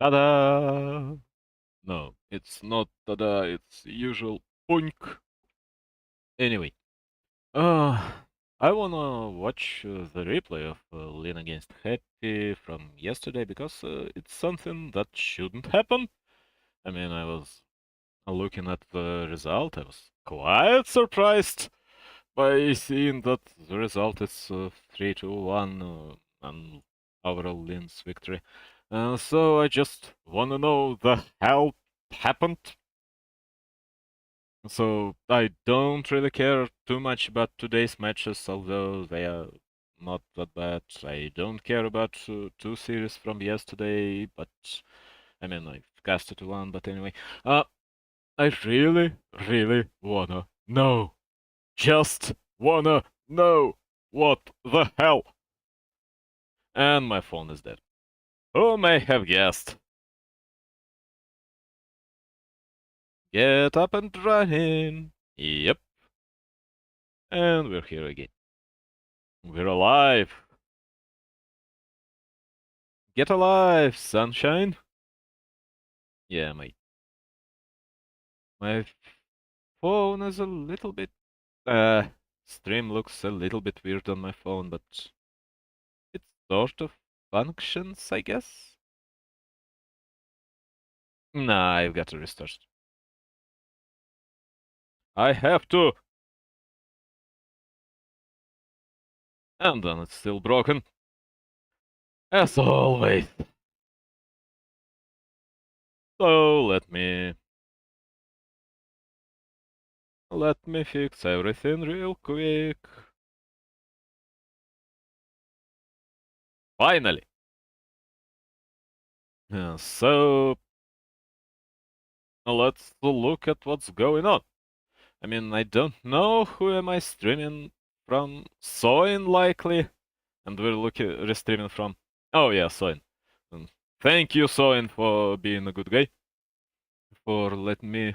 Ta-da! No, it's not ta-da, it's usual punk. Anyway, uh, I wanna watch the replay of Lin against Happy from yesterday because it's something that shouldn't happen. I mean, I was looking at the result, I was quite surprised by seeing that the result is 3-1 and overall Lin's victory. So I just wanna know the hell happened. So I don't really care too much about today's matches, although they are not that bad. I don't care about two series from yesterday, but I mean I've casted one. But anyway, I really wanna know. Just wanna know what the hell. And my phone is dead. Who may have guessed? Get up and running. Yep. And we're here again. We're alive. Get alive, sunshine. Yeah, my phone is a little bit stream looks a little bit weird on my phone, but it sort of functions, I guess. Nah, I've got to restart. I have to. And then it's still broken. As always. So let me fix everything real quick. Finally. So let's look at what's going on. I mean, I don't know who am I streaming from. Soin likely, and we're restreaming from. Oh yeah, Soin. And thank you, Soin, for being a good guy. For letting me.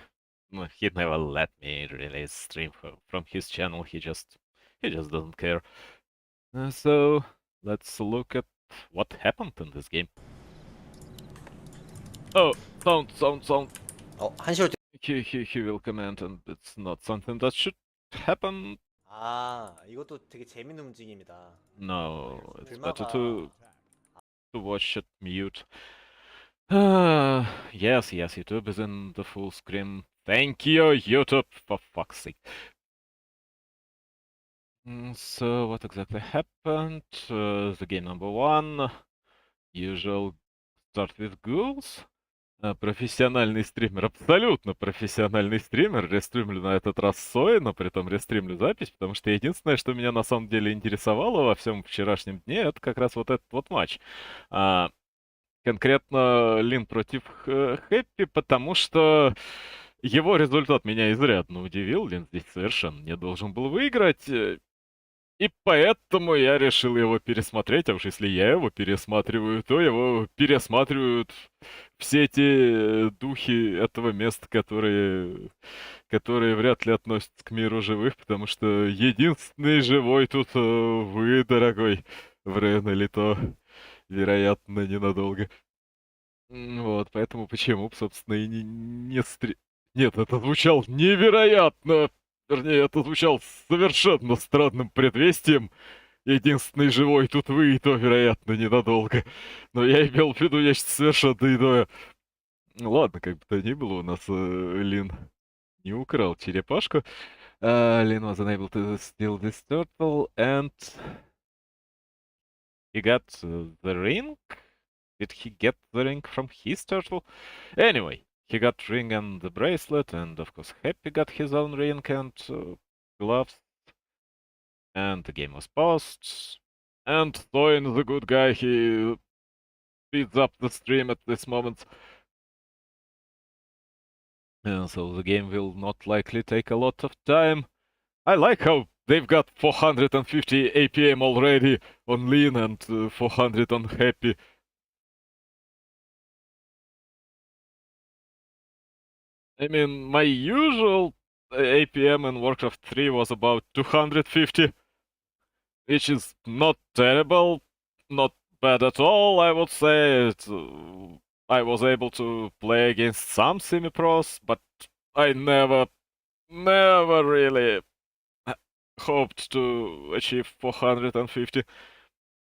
No, he never let me really stream from his channel. He just doesn't care. So let's look at what happened in this game. Oh, sound. 한시올 때. He will comment, and it's not something that should happen. 아, 이것도 되게 재밌는 움직임이다. No, it's better 불마가 to watch it mute. Yes, YouTube is in the full screen. Thank you, YouTube, for fuck's sake. So what exactly happened? The game number one. Usual start with ghouls. Профессиональный стример, абсолютно профессиональный стример. Рестримлю на этот раз Сой, но при этом рестримлю запись, потому что единственное, что меня на самом деле интересовало во всем вчерашнем дне, это как раз вот этот вот матч. Конкретно Лин против Хэппи, потому что его результат меня изрядно удивил. Лин здесь совершенно не должен был выиграть. И поэтому я решил его пересмотреть, а уж если я его пересматриваю, то его пересматривают все те духи этого места, которые вряд ли относятся к миру живых, потому что единственный живой тут вы, дорогой Врен, или то, вероятно, ненадолго. Вот, поэтому почему бы, собственно, и Нет, это звучало невероятно! Вернее, это звучало совершенно странным предвестием. Единственный живой тут вы, и то, вероятно, ненадолго. Но я имел в виду нечто совершенно иное. Ну ладно, как бы то ни было, у нас Лин не украл черепашку. Lin was unable to steal this turtle, and he got the ring? Did he get the ring from his turtle? Anyway, he got ring and the bracelet, and of course Happy got his own ring and gloves. And the game was paused. And Thoin, the good guy, he speeds up the stream at this moment. So the game will not likely take a lot of time. I like how they've got 450 APM already on Lean and 400 on Happy. I mean, my usual APM in Warcraft 3 was about 250, which is not terrible, not bad at all, I would say. I was able to play against some semi-pros, but I never really hoped to achieve 450.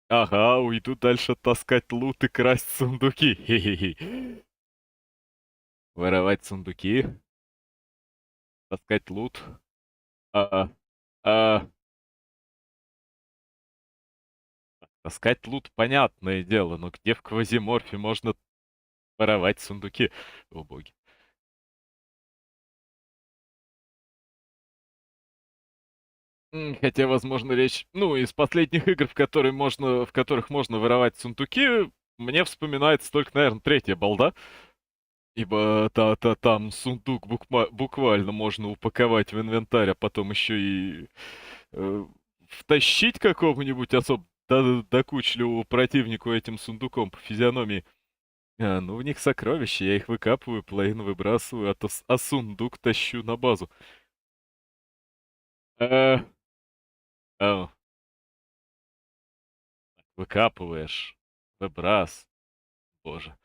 Ага, уйду дальше таскать лут и красть сундуки. Хе-хе-хе. Воровать сундуки, таскать лут. А, а, таскать лут, понятное дело, но где в квазиморфе можно воровать сундуки? О боги. Хотя, возможно, речь... Ну, из последних игр, в которых можно воровать сундуки, мне вспоминается только, наверное, третья балда. Ибо там сундук буквально можно упаковать в инвентарь, а потом еще и э, втащить какому-нибудь особо докучливому противнику этим сундуком по физиономии. Ну, в них сокровища, я их выкапываю, половину выбрасываю, а сундук тащу на базу. Э, э, Выкапываешь, боже.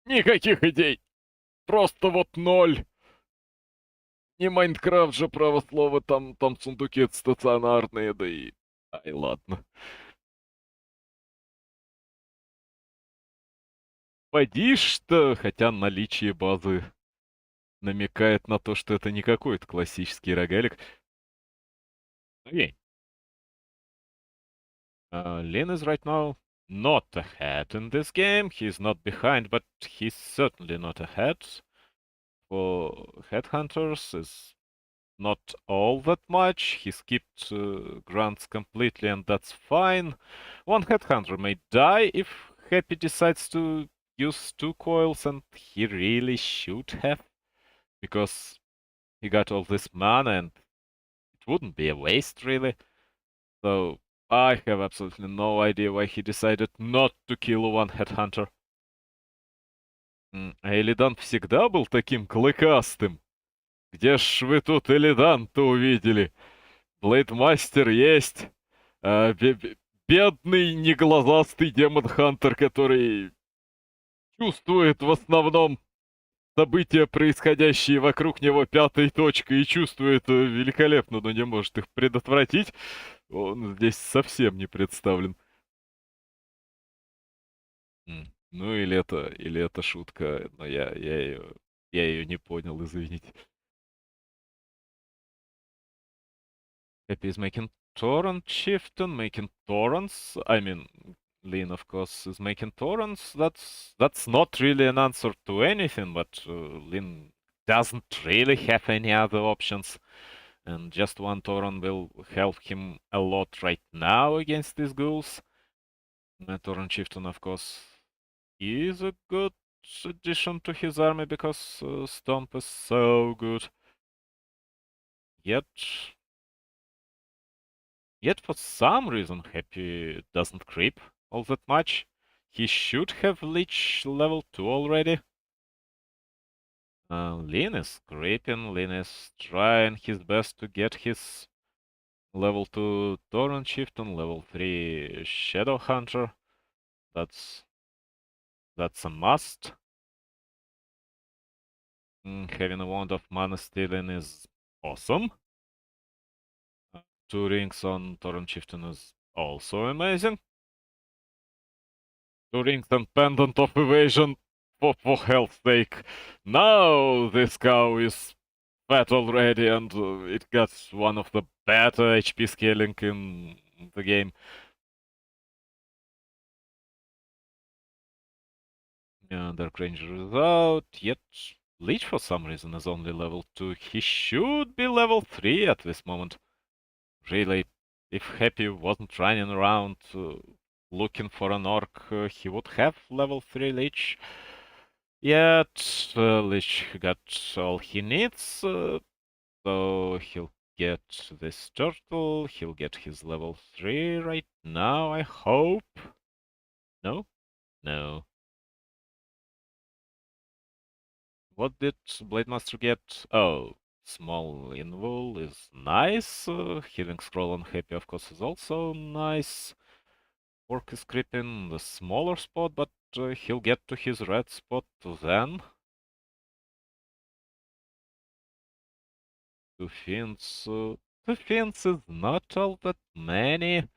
Никаких идей! Просто вот ноль! Не Майнкрафт же, право слово, там сундуки стационарные, да и... Ай, ладно. Поди что, хотя наличие базы намекает на то, что это не какой-то классический рогалик. Окей. Lin is right now not ahead in this game. He's not behind, but he's certainly not ahead. For Headhunters is not all that much. He skipped grunts completely, and that's fine. One Headhunter may die if Happy decides to use two coils, and he really should have, because he got all this mana, and it wouldn't be a waste, really. So I have absolutely no idea why he decided not to kill one Headhunter. А Элидан всегда был таким клыкастым. Где ж вы тут Элидан-то увидели? Блейдмастер есть. Бедный неглазастый демон-хантер, который чувствует в основном события, происходящие вокруг него пятой точкой, и чувствует великолепно, но не может их предотвратить. Он здесь совсем не представлен. Ну или это шутка, но я ее не понял, извините. Happy is making torrent shift and making torrents. I mean, Lean, of course, is making torrents. That's not really an answer to anything, but Lean doesn't really have any other options. And just one torrent will help him a lot right now against these ghouls. Torrent Chieftain, of course, is a good addition to his army because Stomp is so good. Yet for some reason, Happy doesn't creep all that much. He should have Lich level 2 already. Lin is creeping, Lin is trying his best to get his level 2 Torrent Chieftain, level 3 Shadow Hunter. That's a must. Having a Wand of Mana Stealing is awesome. 2 rings on Torrent Chieftain is also amazing. 2 rings and Pendant of Evasion, for hell's sake. Now this cow is fat already, and it got one of the better HP scaling in the game. Dark Ranger is out, yet Leech for some reason is only level 2. He should be level 3 at this moment. Really, if Happy wasn't running around looking for an orc, he would have level 3 Leech. Yet Lich got all he needs, so he'll get this turtle, he'll get his level 3 right now, I hope. No? No. What did Blademaster get? Oh, small invul is nice. Healing scroll on Happy, of course, is also nice. Orc is creeping the smaller spot, but he'll get to his red spot then. Two Finns. Two Finns is not all that many.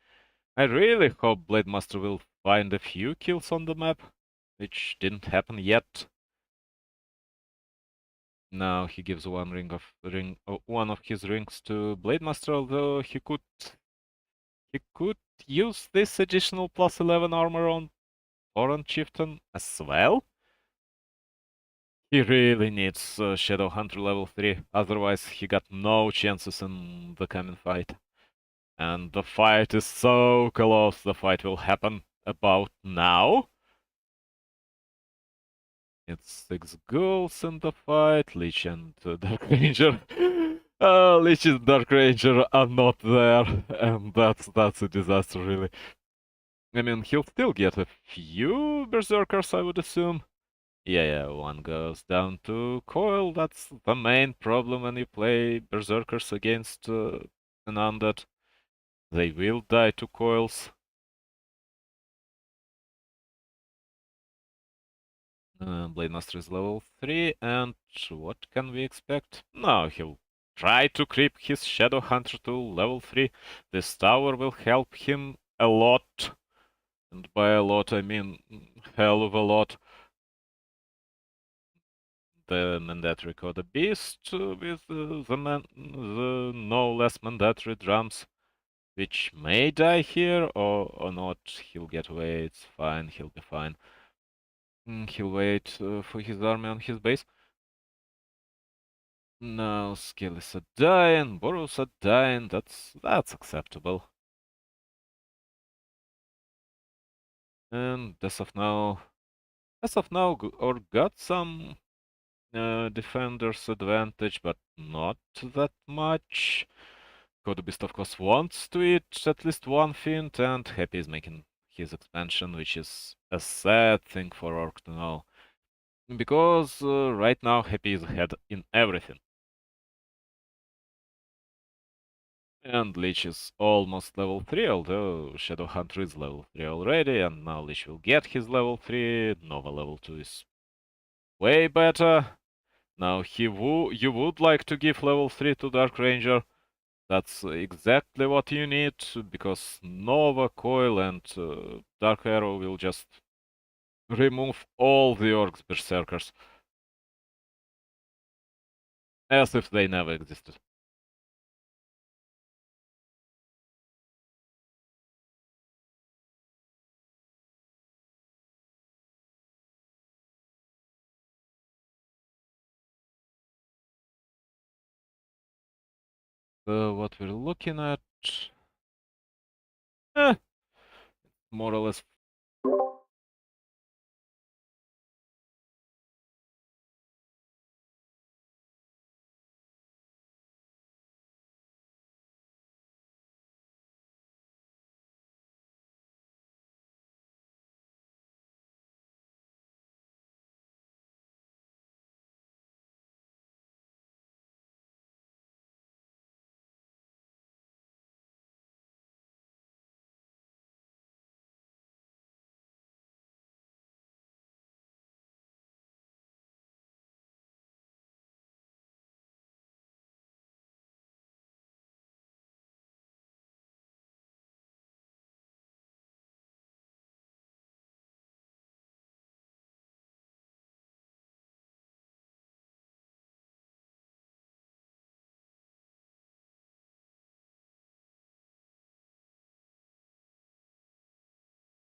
I really hope Blade Master will find a few kills on the map, which didn't happen yet. Now he gives one one of his rings to Blade Master, although he could use this additional plus 11 armor on Oran Chieftain as well. He really needs Shadow Hunter level 3, otherwise he got no chances in the coming fight. And the fight is so close, the fight will happen about now. It's 6 ghouls in the fight, Lich and Dark Ranger. Lich and Dark Ranger are not there, and that's a disaster, really. I mean, he'll still get a few Berserkers, I would assume. Yeah, one goes down to Coil. That's the main problem when you play Berserkers against an Undead. They will die to Coils. Blade Master is level 3, and what can we expect? No, he'll try to creep his Shadow Hunter to level 3. This tower will help him a lot. And by a lot, I mean hell of a lot. The mandatory Coda Beast with the no less mandatory drums, which may die here or not. He'll get away, it's fine, he'll be fine. He'll wait for his army on his base. No, Skills are dying, Boros are dying, that's acceptable. And as of now, or got some defender's advantage, but not that much. Codebeast, of course, wants to eat at least one Fiend, and Happy is making his expansion, which is a sad thing for Orc to know. Because right now Happy is ahead in everything. And Lich is almost level 3, although Shadowhunter is level 3 already, and now Lich will get his level 3. Nova level 2 is way better. Now you would like to give level 3 to Dark Ranger. That's exactly what you need, because Nova, Coil, and Dark Arrow will just remove all the Orcs Berserkers. As if they never existed. What we're looking at... more or less...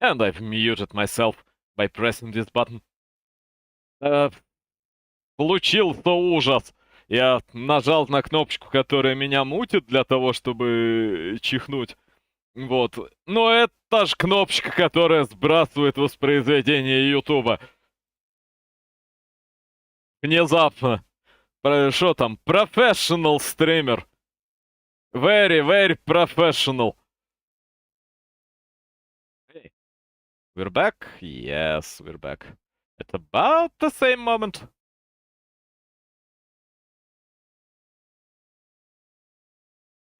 And I've muted myself by pressing this button. Получился ужас. Я нажал на кнопочку, которая меня мутит, для того, чтобы чихнуть. Вот. Но это та же кнопочка, которая сбрасывает воспроизведение Ютуба. Внезапно. Что там? Professional стример. Very, very professional. Hey. We're back? Yes, we're back. At about the same moment.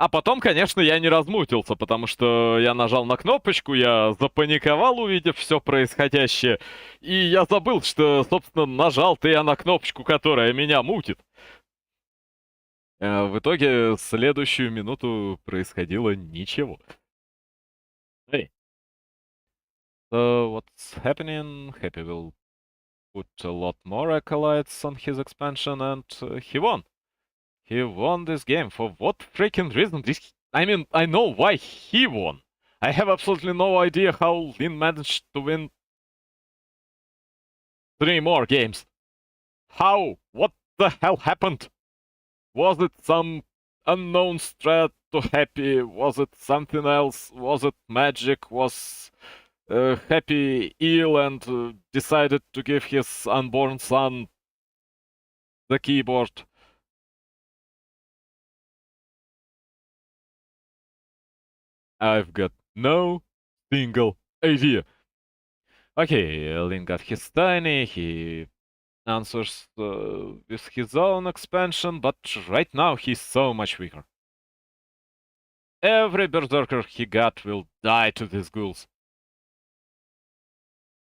А потом, конечно, я не размутился, потому что я нажал на кнопочку, я запаниковал, увидев все происходящее, и я забыл, что, собственно, нажал-то я на кнопочку, которая меня мутит. В итоге, следующую минуту происходило ничего. Hey, so what's happening? Happy will put a lot more acolytes on his expansion, and he won. He won this game. For what freaking reason? I mean, I know why he won. I have absolutely no idea how Lin managed to win 3 more games. How? What the hell happened? Was it some unknown strat to Happy? Was it something else? Was it magic? Was Happy ill and decided to give his unborn son the keyboard? I've got no single idea. Okay, Lin got his tiny, he answers with his own expansion, but right now he's so much weaker. Every berserker he got will die to these ghouls.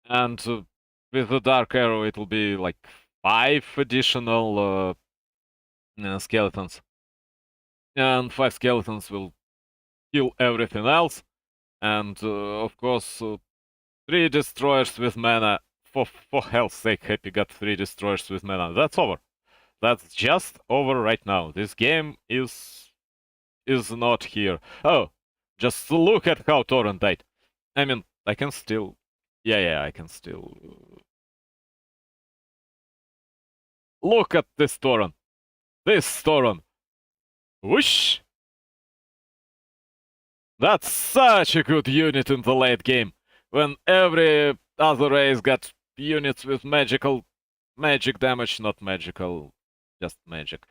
And with the Dark Arrow it'll be like 5 additional skeletons. And 5 skeletons will kill everything else. And of course, 3 destroyers with mana. For hell's sake, Happy got 3 destroyers with mana. That's over. That's just over right now. This game is not here. Oh, just look at how Torrent died. I mean, I can still... Yeah, I can still... Look at this Torrent. This Torrent. Whoosh! That's such a good unit in the late game. When every other race got units with magic damage, not magical, just magic.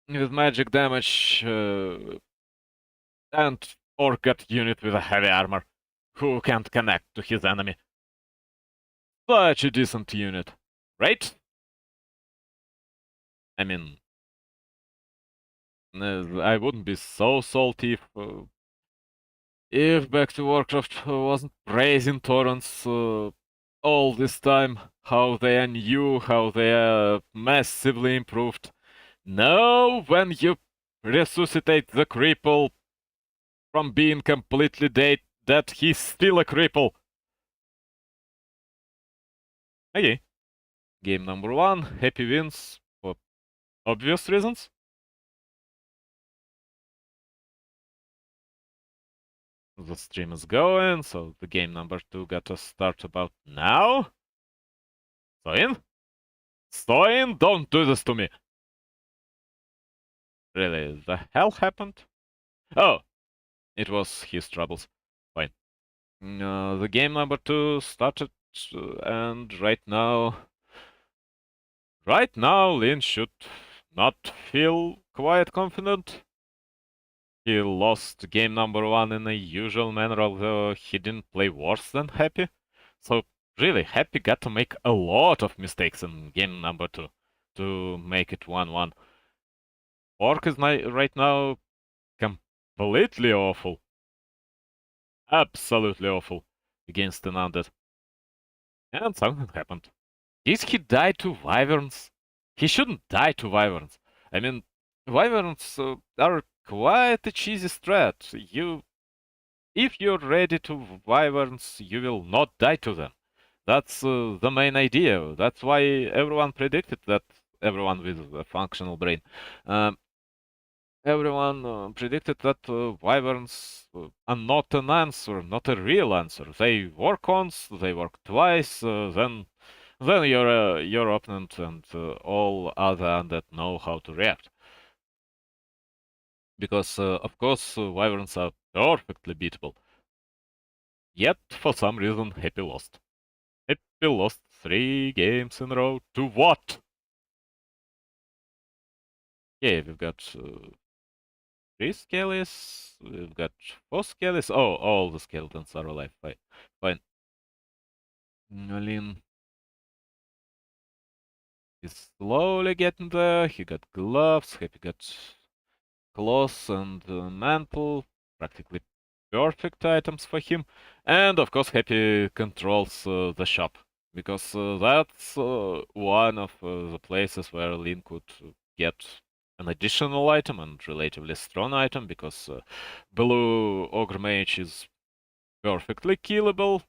With magic damage, and Orc got unit with a heavy armor, who can't connect to his enemy. Such a decent unit, right? I mean, I wouldn't be so salty if Back to Warcraft wasn't praising torrents all this time, how they are new, how they are massively improved. No, when you resuscitate the cripple from being completely dead, he's still a cripple. Okay. Game number 1, Happy wins for obvious reasons. The stream is going, so the game number 2 got to start about now. Soin? Soin, don't do this to me! Really, the hell happened? Oh, it was his troubles. Fine. The game number 2 started, and right now, Lin should not feel quite confident. He lost game number 1 in a usual manner, although he didn't play worse than Happy. So really, Happy got to make a lot of mistakes in game number 2 to make it 1-1. Orc is right now completely awful. Absolutely awful against an undead. And something happened. Did he die to wyverns? He shouldn't die to wyverns. I mean, wyverns are quite a cheesy strat. If you're ready to wyverns, you will not die to them. That's the main idea. That's why everyone predicted that. Everyone with a functional brain. Everyone predicted that wyverns are not an answer, not a real answer. They work once, they work twice, then your opponent and all other undead know how to react. Because of course wyverns are perfectly beatable. Yet for some reason Happy lost. Happy lost 3 games in a row. To what? Yeah, we've got 3 skellies. We've got 4 skellies. Oh, all the skeletons are alive. Fine. Lin is slowly getting there. He got gloves. Happy got clothes and mantle, practically perfect items for him. And of course, Happy controls the shop, because that's one of the places where Lin could get an additional item and relatively strong item, because Blue Ogre Mage is perfectly killable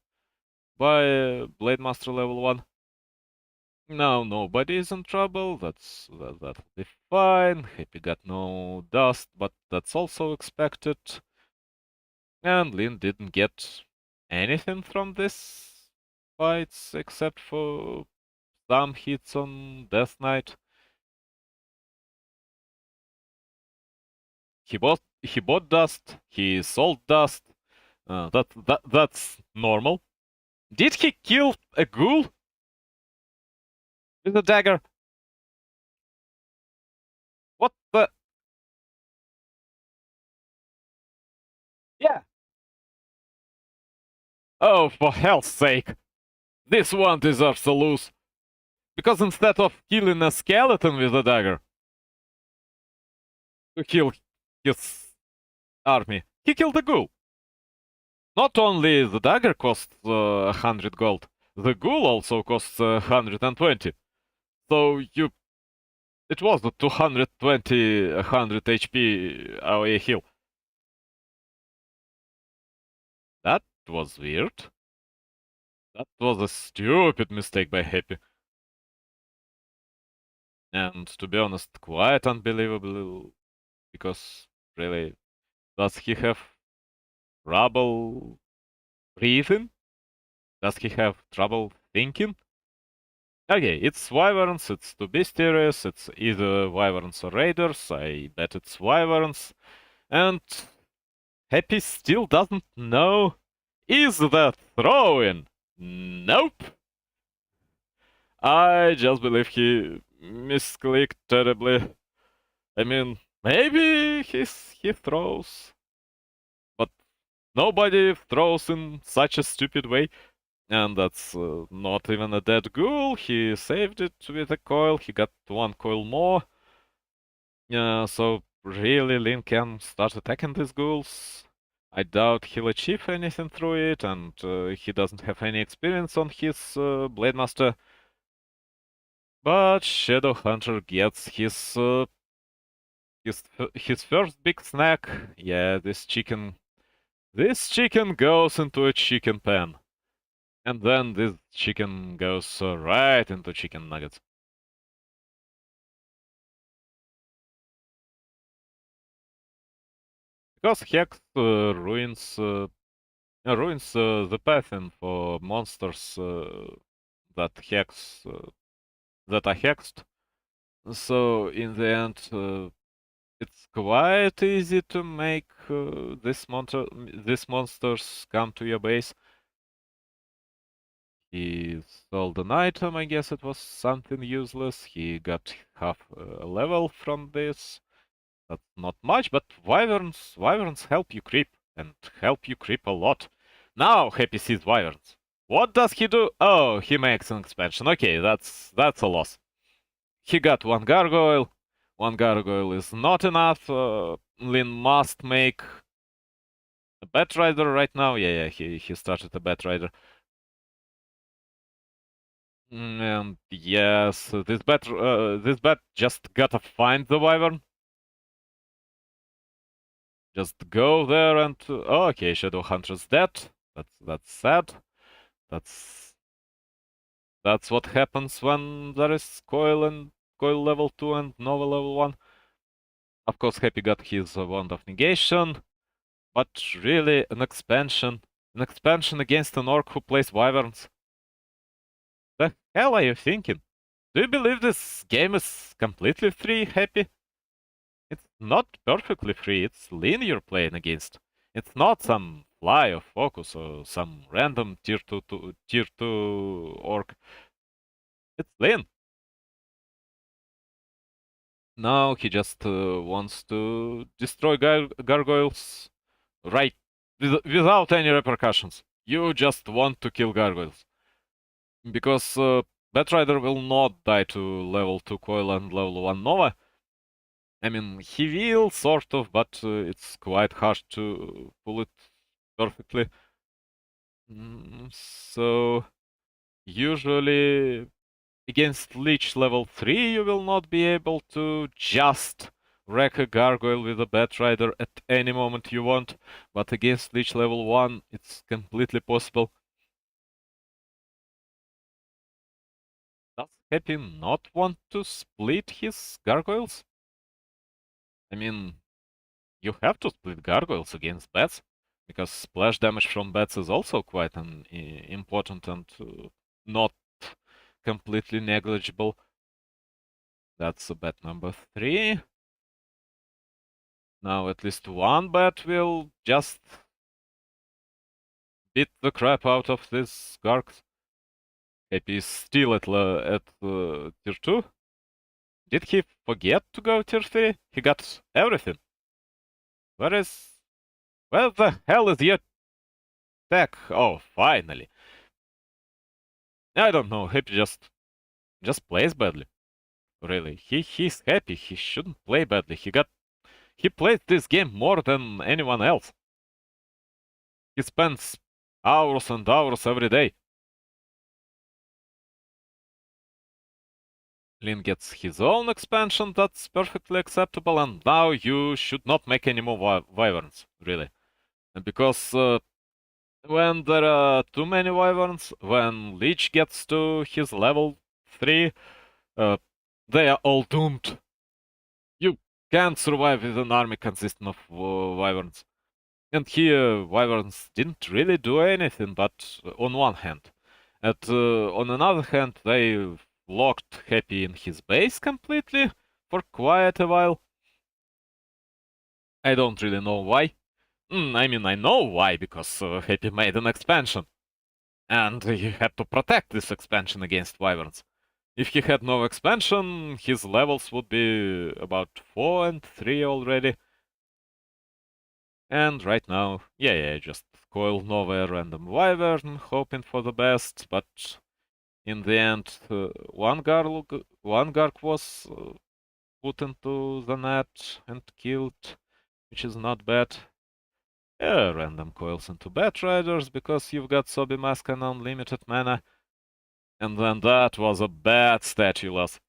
by Blade Master level 1. Now nobody is in trouble, that'll be fine. Happy got no dust, but that's also expected. And Lin didn't get anything from this fights except for some hits on Death Knight. He bought dust, he sold dust. That's normal. Did he kill a ghoul with a dagger? What the? Yeah. Oh, for hell's sake! This one deserves to lose. Because instead of killing a skeleton with a dagger to kill his army, he killed a ghoul. Not only the dagger costs 100 gold, the ghoul also costs 120. So it was a 220, 100 HP AoE heal. That was weird. That was a stupid mistake by Happy. And to be honest, quite unbelievable, because really, does he have trouble breathing? Does he have trouble thinking? Okay, it's wyverns, it's to be serious, it's either wyverns or raiders, I bet it's wyverns. And Happy still doesn't know. Is that throwing? Nope. I just believe he misclicked terribly. I mean, maybe he throws, but nobody throws in such a stupid way. And that's not even a dead ghoul. He saved it with a coil. He got one coil more. So really, Lin can start attacking these ghouls. I doubt he'll achieve anything through it, and he doesn't have any experience on his Blade Master. But Shadow Hunter gets his first big snack. Yeah, this chicken goes into a chicken pan. And then this chicken goes right into chicken nuggets. Because Hex ruins the pathing for monsters that hex that are hexed. So in the end, it's quite easy to make these monsters come to your base. He sold an item, I guess it was something useless. He got half a level from this. That's not much, but wyverns help you creep, and help you creep a lot. Now Happy sees wyverns. What does he do? Oh, he makes an expansion. Okay, that's a loss. He got one gargoyle. One gargoyle is not enough. Lin must make a bat rider right now. Yeah, he started a bat rider. And yes, this bat just gotta find the wyvern. Just go there and oh, okay, Shadow Hunter's dead. That's sad. That's what happens when there is coil level 2 and Nova level 1. Of course, Happy got his Wand of Negation, but really an expansion against an orc who plays wyverns. The hell are you thinking? Do you believe this game is completely free, Happy? It's not perfectly free, it's Lin you're playing against. It's not some fly or focus or some random tier 2 orc. It's Lin. Now he just wants to destroy gargoyles right without any repercussions. You just want to kill gargoyles. Because Batrider will not die to level 2 coil and level 1 Nova. I mean, he will, sort of, but it's quite hard to pull it perfectly. So, usually against Lich level 3, you will not be able to just wreck a gargoyle with a Batrider at any moment you want, but against Lich level 1, it's completely possible. Does Happy not want to split his gargoyles? I mean, you have to split gargoyles against bats, because splash damage from bats is also quite important and not completely negligible. That's bat number 3. Now at least one bat will just beat the crap out of these gargs. Happy is still at tier 2. Did he forget to go tier 3? He got everything. Where the hell is your tech? Oh, finally. I don't know, Happy just plays badly. Really. He's happy. He shouldn't play badly. He plays this game more than anyone else. He spends hours and hours every day. Lin gets his own expansion, that's perfectly acceptable, and now you should not make any more wyverns, really. Because when there are too many wyverns, when Lich gets to his level 3, uh, they are all doomed. You can't survive with an army consisting of wyverns. And here, wyverns didn't really do anything, but on one hand. And on another hand, they locked Happy in his base completely for quite a while. I don't really know why. I mean, I know why, because Happy made an expansion. And he had to protect this expansion against wyverns. If he had no expansion, his levels would be about 4 and 3 already. And right now, yeah, just coil Nova random wyvern, hoping for the best, but in the end, one Garg was put into the net and killed, which is not bad. Yeah, random coils into Batriders because you've got Sobi Mask and unlimited mana. And then that was a bad statue loss.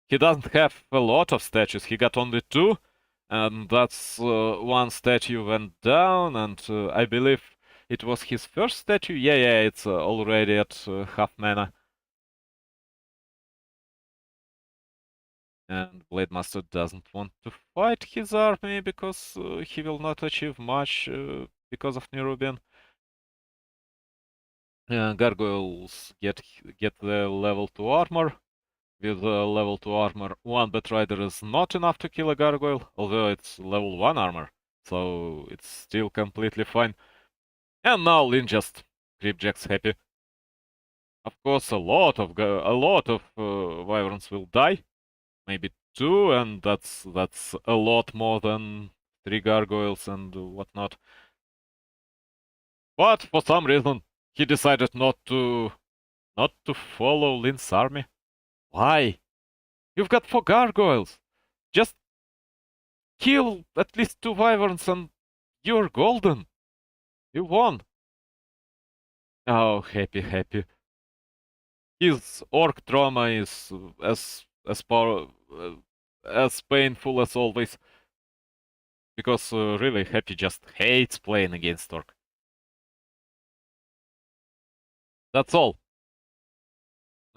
He doesn't have a lot of statues, he got only 2, and that's one statue went down, and I believe it was his first statue. Yeah, it's already at half mana. And Blade Master doesn't want to fight his army because he will not achieve much because of Nerubian. Gargoyles get the level 2 armor. With level 2 armor, one Batrider is not enough to kill a gargoyle, although it's level 1 armor, so it's still completely fine. And now Lin just creepjacks Happy. Of course, a lot of wyverns will die, maybe 2, and that's a lot more than 3 gargoyles and whatnot. But for some reason, he decided not to follow Lin's army. Why? You've got 4 gargoyles. Just kill at least 2 wyverns and you're golden. You won. Oh, happy. His orc trauma is as painful as always. Because really, Happy just hates playing against orc. That's all.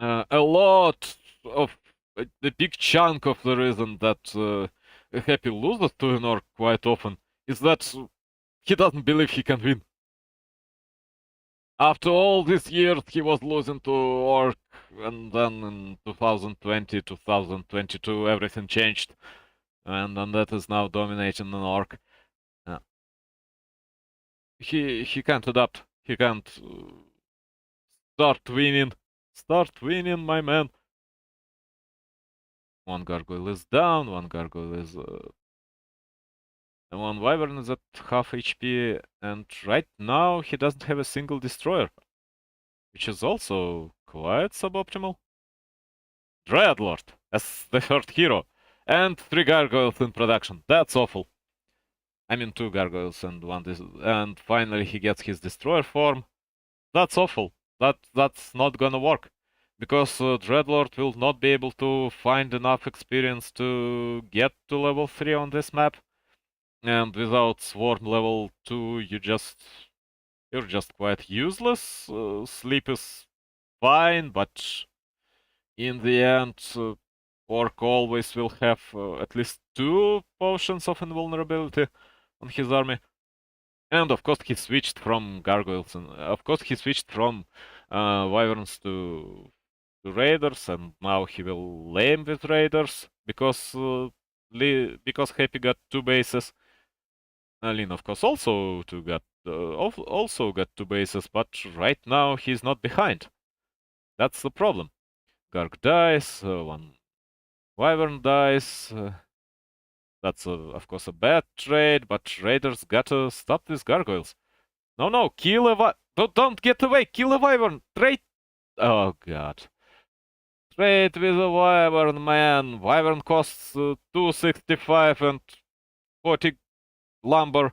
A lot of the big chunk of the reason that Happy loses to an orc quite often is that he doesn't believe he can win. After all these years, he was losing to orc, and then in 2020, 2022, everything changed, and that is now dominating an orc. He can't adapt. He can't start winning. Start winning, my man. One gargoyle is down. One gargoyle is. One wyvern is at half HP, and right now he doesn't have a single destroyer, which is also quite suboptimal. Dreadlord as the third hero. And 3 gargoyles in production. That's awful. I mean 2 gargoyles and and finally he gets his destroyer form. That's awful. That's not gonna work. Because Dreadlord will not be able to find enough experience to get to level 3 on this map. And without Swarm level 2, you're just quite useless. Sleep is fine, but in the end, Orc always will have at least 2 potions of invulnerability on his army. And of course he switched from gargoyles, and of course he switched from wyverns to raiders, and now he will lame with raiders because Happy got 2 bases. Lin, of course, also got 2 bases, but right now he's not behind. That's the problem. Garg dies, 1 wyvern dies. That's of course a bad trade, but raiders gotta stop these gargoyles. No, kill a don't get away, kill a wyvern, trade. Oh god. Trade with a wyvern, man. Wyvern costs 265 and 40 lumber,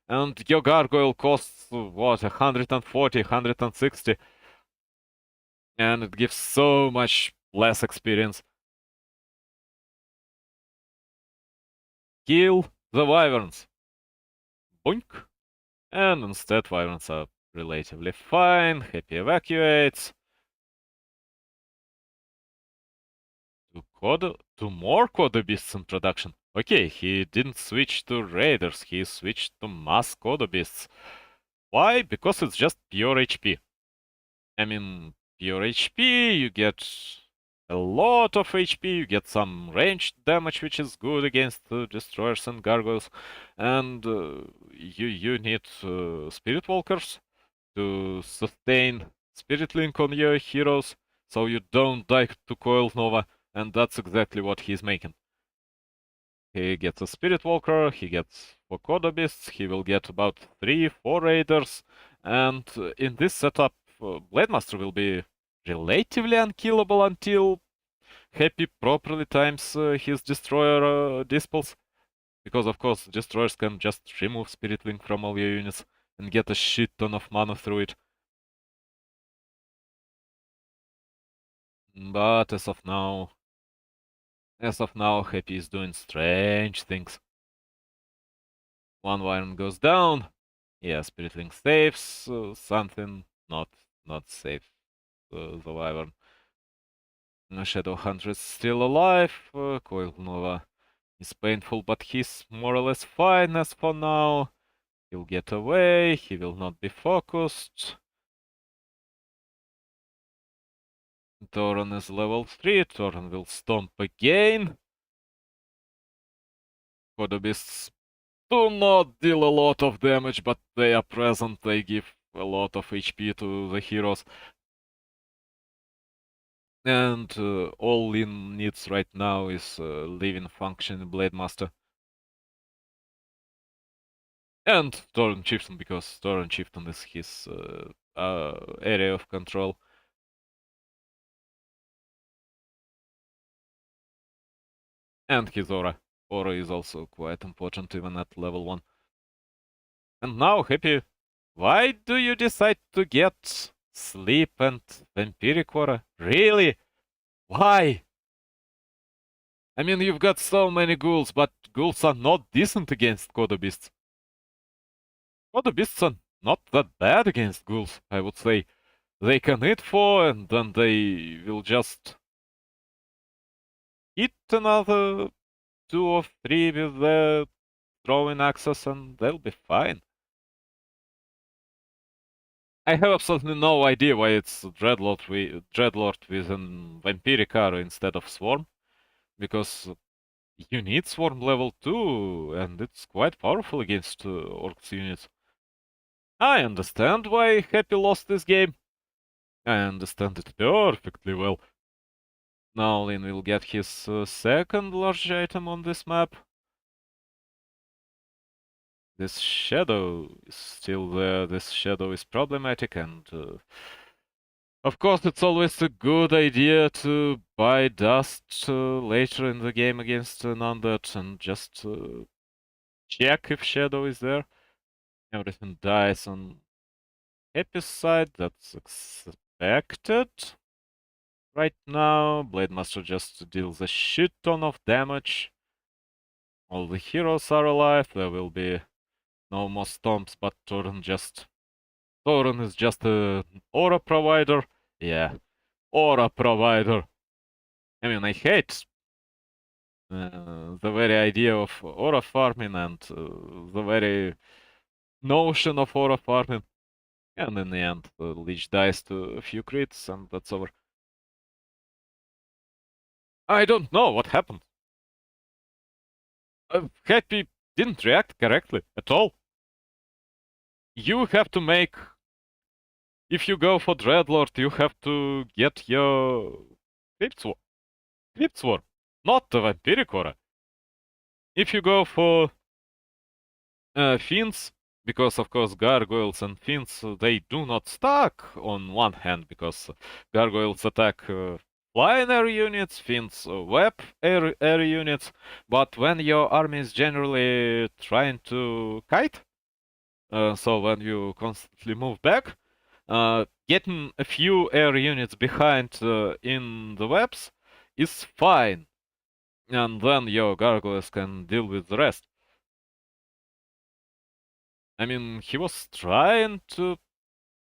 and your gargoyle costs what, 140, 160, and it gives so much less experience. Kill the wyverns. Boink. And instead wyverns are relatively fine. Happy evacuates. Two more Kodo beasts in production. Okay, he didn't switch to raiders, he switched to mass Kodo beasts. Why? Because it's just pure HP. I mean, pure HP, you get a lot of HP, you get some ranged damage, which is good against destroyers and gargoyles, and you need spirit walkers to sustain spirit link on your heroes, so you don't die to coil nova, and that's exactly what he's making. He gets a spirit walker, he gets 4 Kodo beasts, he will get about 3-4 raiders, and in this setup, Blademaster will be relatively unkillable until Happy properly times his destroyer dispels. Because of course, destroyers can just remove Spirit Link from all your units and get a shit ton of mana through it. But as of now, Happy is doing strange things. 1 Wyvern goes down. Yeah, Spirit Link saves something, not safe the Wyvern. Shadow Hunter is still alive. Coil Nova is painful, but he's more or less fine as for now. He'll get away, he will not be focused. Toran is level 3, Toran will stomp again. Kodo beasts do not deal a lot of damage, but they are present, they give a lot of HP to the heroes. And all Lin needs right now is living function Blade Master. And Torrent Chieftain, because Torrent Chieftain is his area of control. And his aura. Aura is also quite important even at level 1. And now, Happy, why do you decide to get Sleep and Vampiric Aura? Really? Why? I mean, you've got so many ghouls, but ghouls are not decent against Kodo Beasts. Kodo Beasts are not that bad against ghouls, I would say. They can hit 4 and then they will just hit another 2 or 3 with the throwing axes and they'll be fine. I have absolutely no idea why it's Dreadlord with an Vampiric Arrow instead of Swarm, because you need Swarm level 2, and it's quite powerful against Orcs units. I understand why Happy lost this game. I understand it perfectly well. Now Lin will get his second large item on this map. This shadow is still there, this shadow is problematic, and Of course, it's always a good idea to buy dust later in the game against an undead and just check if shadow is there. Everything dies on Happy's side, that's expected. Right now, Blade Master just deals a shit ton of damage. All the heroes are alive, there will be no more stomps, but Thorin is just an aura provider. Yeah, aura provider. I mean, I hate the very idea of aura farming and the very notion of aura farming. And in the end, Lich dies to a few crits and that's over. I don't know what happened. Happy didn't react correctly at all. You have to make... If you go for Dreadlord, you have to get your Crypt Swarm, not the Vampiric Aura. If you go for Fiends, because of course Gargoyles and Fiends, they do not stack on one hand, because Gargoyles attack flying air units, Fiends web air units, but when your army is generally trying to kite, so when you constantly move back, getting a few air units behind in the webs is fine, and then your gargoyles can deal with the rest. I mean, he was trying to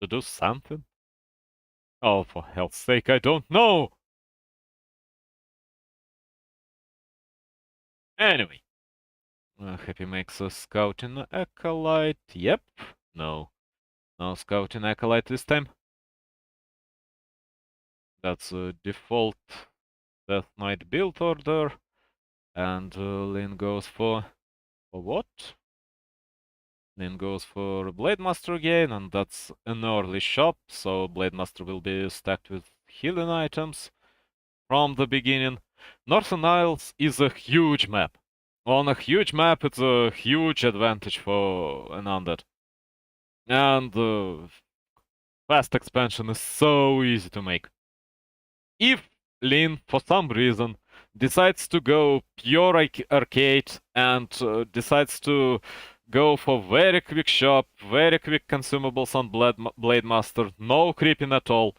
do something. Oh, for hell's sake, I don't know! Anyway, Happy makes a scouting acolyte. Yep. No. No scouting acolyte this time. That's a default Death Knight build order. And Lin goes for what? Lin goes for Blade Master again, and that's an early shop, so Blade Master will be stacked with healing items from the beginning. Northern Isles is a huge map. On a huge map, it's a huge advantage for an undead. And fast expansion is so easy to make. If Lin, for some reason, decides to go pure arcade and decides to go for very quick shop, very quick consumables on Blade Master, no creeping at all,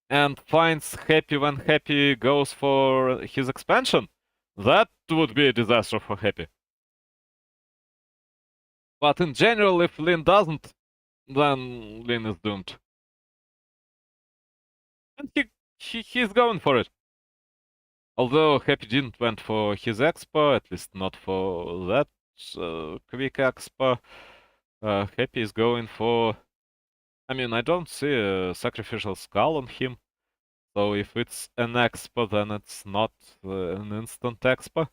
and finds Happy when Happy goes for his expansion, that would be a disaster for Happy. But in general, if Lin doesn't, then Lin is doomed. And he's going for it. Although Happy didn't went for his expo, at least not for that quick expo. Happy is going for... I mean, I don't see a sacrificial skull on him. So if it's an expo, then it's not an instant expo.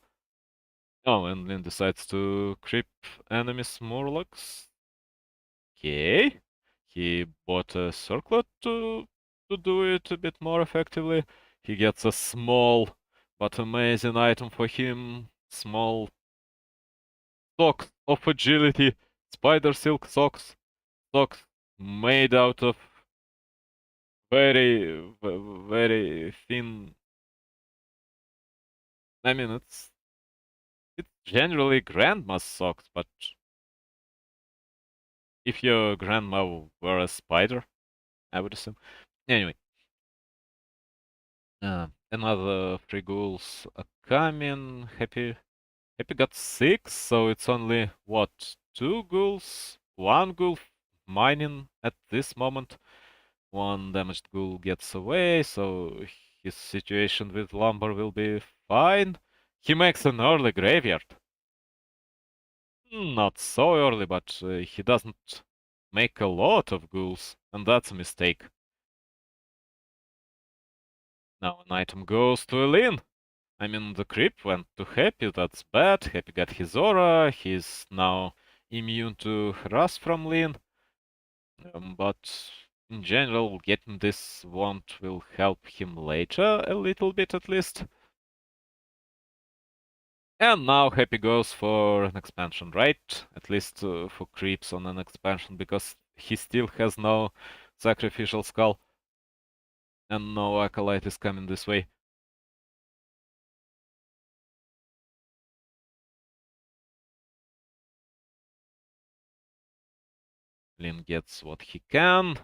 Oh, and Lin decides to creep enemy Murlocs. Okay. He bought a circlet to do it a bit more effectively. He gets a small but amazing item for him. Small socks of agility. Spider silk socks. Socks made out of very thin. I mean, it's generally grandma's socks, but if your grandma were a spider, I would assume. Anyway, another three ghouls are coming. Happy got 6, so it's only what, 2 ghouls? 1 ghoul mining at this moment. 1 damaged ghoul gets away, so his situation with lumber will be fine. He makes an early graveyard. Not so early, but he doesn't make a lot of ghouls, and that's a mistake. Now an item goes to Elin. I mean, the creep went to Happy, that's bad. Happy got his aura, he's now immune to harass from Lin. But in general, getting this wand will help him later, a little bit at least. And now Happy goes for an expansion, right? At least for creeps on an expansion, because he still has no sacrificial skull. And no acolyte is coming this way. Lin gets what he can.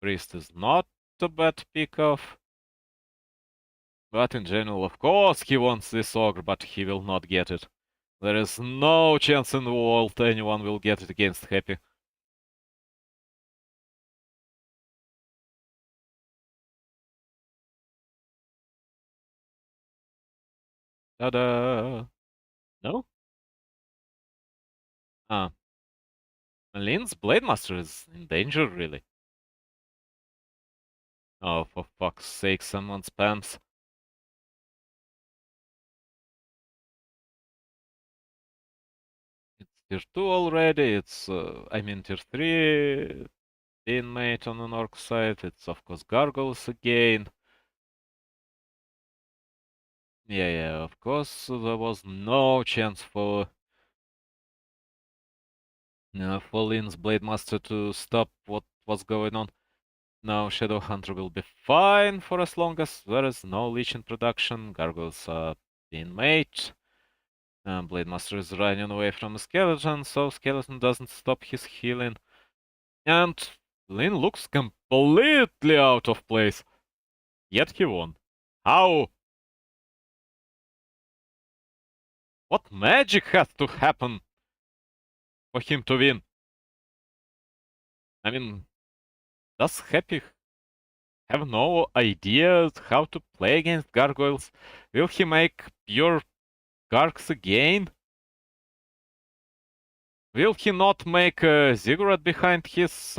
Priest is not a bad pick-off. But in general, of course, he wants this ogre, but he will not get it. There is no chance in the world anyone will get it against Happy. Ta-da! No? Ah. Lin's Blade Master is in danger, really. Oh, for fuck's sake, someone spams. It's tier 2 already, it's, I mean tier 3 inmate on an orc side, it's of course gargoyles again. Yeah, of course there was no chance for Lynn's Blade Master to stop what was going on. Now Shadow Hunter will be fine for as long as there is no leech in production. Gargoyles are inmate. Blade Master is running away from a skeleton, so skeleton doesn't stop his healing. And Lin looks completely out of place. Yet he won. How? What magic has to happen for him to win? I mean, does Happy have no idea how to play against gargoyles? Will he make pure gargs again? Will he not make a ziggurat behind his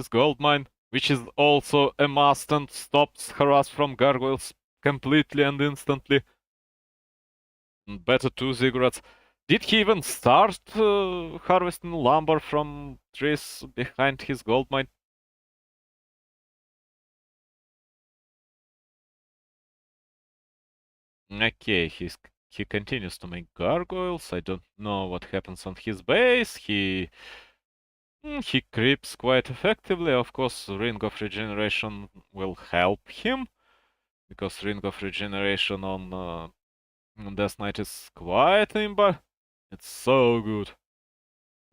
gold mine, which is also a must and stops harass from gargoyles completely and instantly? Better two ziggurats. Did he even start harvesting lumber from trees behind his gold mine? Okay, he continues to make gargoyles. I don't know what happens on his base. He creeps quite effectively. Of course, Ring of Regeneration will help him, because Ring of Regeneration on Death Knight is quite imba. It's so good.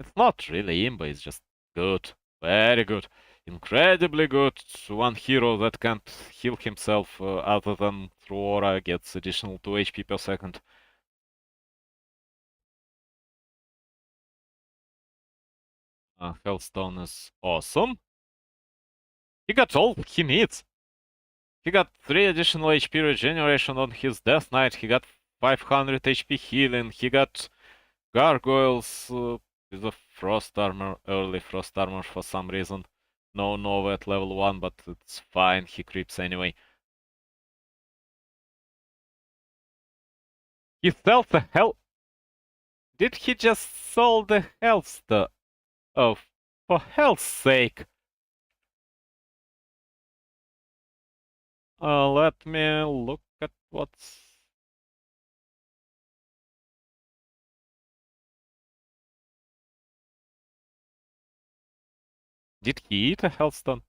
It's not really imba, it's just good. Very good. Incredibly good. One hero that can't heal himself other than through aura gets additional 2 HP per second. Hellstone is awesome. He got all he needs. He got 3 additional HP regeneration on his Death Knight. He got 500 HP healing. He got gargoyles with a frost armor, early frost armor for some reason. No Nova at level 1, but it's fine. He creeps anyway. He sells the hell. Did he just sell the Hellstone? Oh, for hell's sake. Let me look at what's... Did he eat a Hellstone?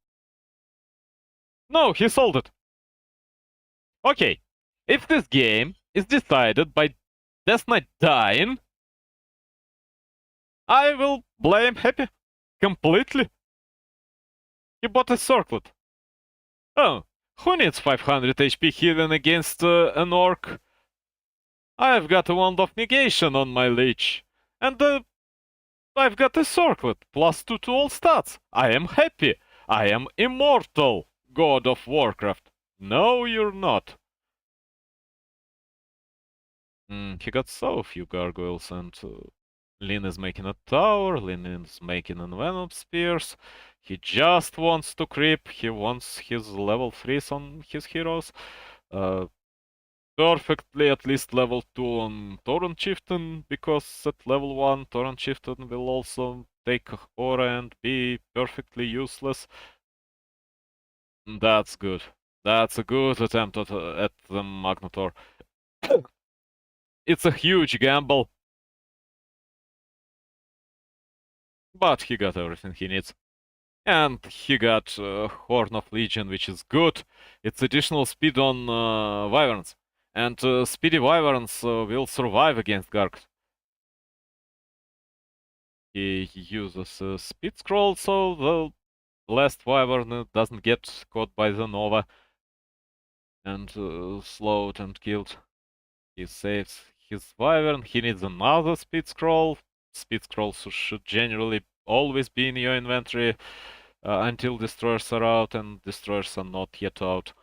No, he sold it. Okay, if this game is decided by Death Knight dying, I will blame Happy completely. He bought a circlet. Oh, who needs 500 HP healing against an orc? I've got a Wand of Negation on my leech. And I've got a circlet, +2 to all stats. I am happy. I am immortal, God of Warcraft. No, you're not. He got so few gargoyles, and Lin is making a tower, Lin is making envenom spears. He just wants to creep, he wants his level 3s on his heroes. Perfectly at least level 2 on Torrent Chieftain, because at level 1 Torrent Chieftain will also take aura and be perfectly useless. That's good. That's a good attempt at the Magnator. It's a huge gamble, but he got everything he needs. And he got Horn of Legion, which is good. It's additional speed on Wyverns. And speedy Wyverns will survive against Gargs. He uses speed scroll, so the last Wyvern doesn't get caught by the Nova and slowed and killed. He saves his Wyvern. He needs another speed scroll. Speed scrolls should generally always be in your inventory until destroyers are out, and destroyers are not yet out.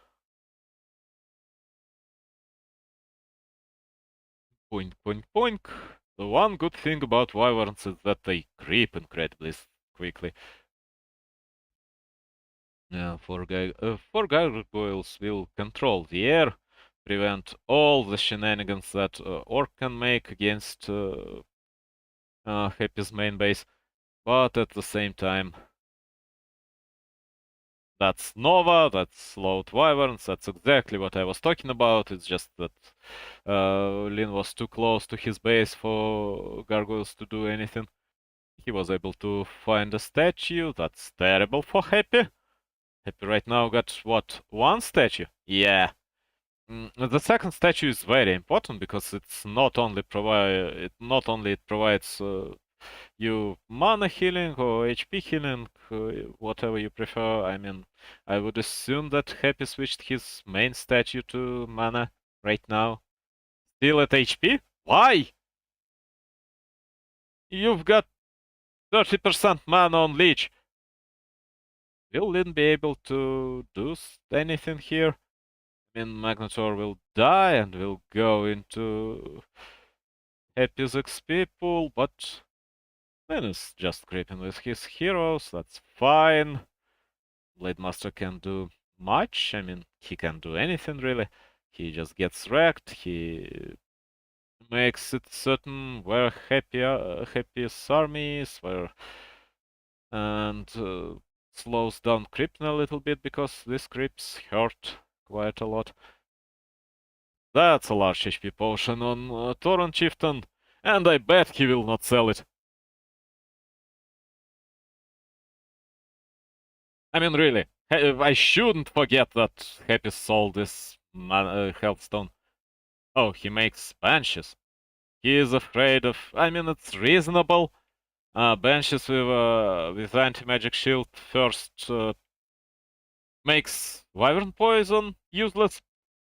Poink, poink, poink. The one good thing about Wyverns is that they creep incredibly quickly. For gargoyles will control the air, prevent all the shenanigans that Orc can make against Happy's main base, but at the same time, that's Nova, that's slowed Wyverns, that's exactly what I was talking about. It's just that Lin was too close to his base for gargoyles to do anything. He was able to find a statue. That's terrible for Happy. Happy right now got, what, one statue? Yeah. The second statue is very important because it's not only it provides you mana healing or HP healing, whatever you prefer. I mean, I would assume that Happy switched his main statue to mana right now. Still at HP? Why? You've got 30% mana on Leech. Will Lin be able to do anything here? I mean, Magnetor will die and will go into Happy's XP pool, but Lin is just creeping with his heroes, that's fine. Blade Master can do much, I mean, he can do anything really. He just gets wrecked, he makes it certain where Happy's army is, where... and slows down Krypton a little bit because these creeps hurt quite a lot. That's a large HP potion on Tauren Chieftain, and I bet he will not sell it. I mean, really, I shouldn't forget that Happy sold this Healthstone. Oh, he makes Banshees. He is afraid of... I mean, it's reasonable. Banshees with anti-magic shield first makes Wyvern Poison useless.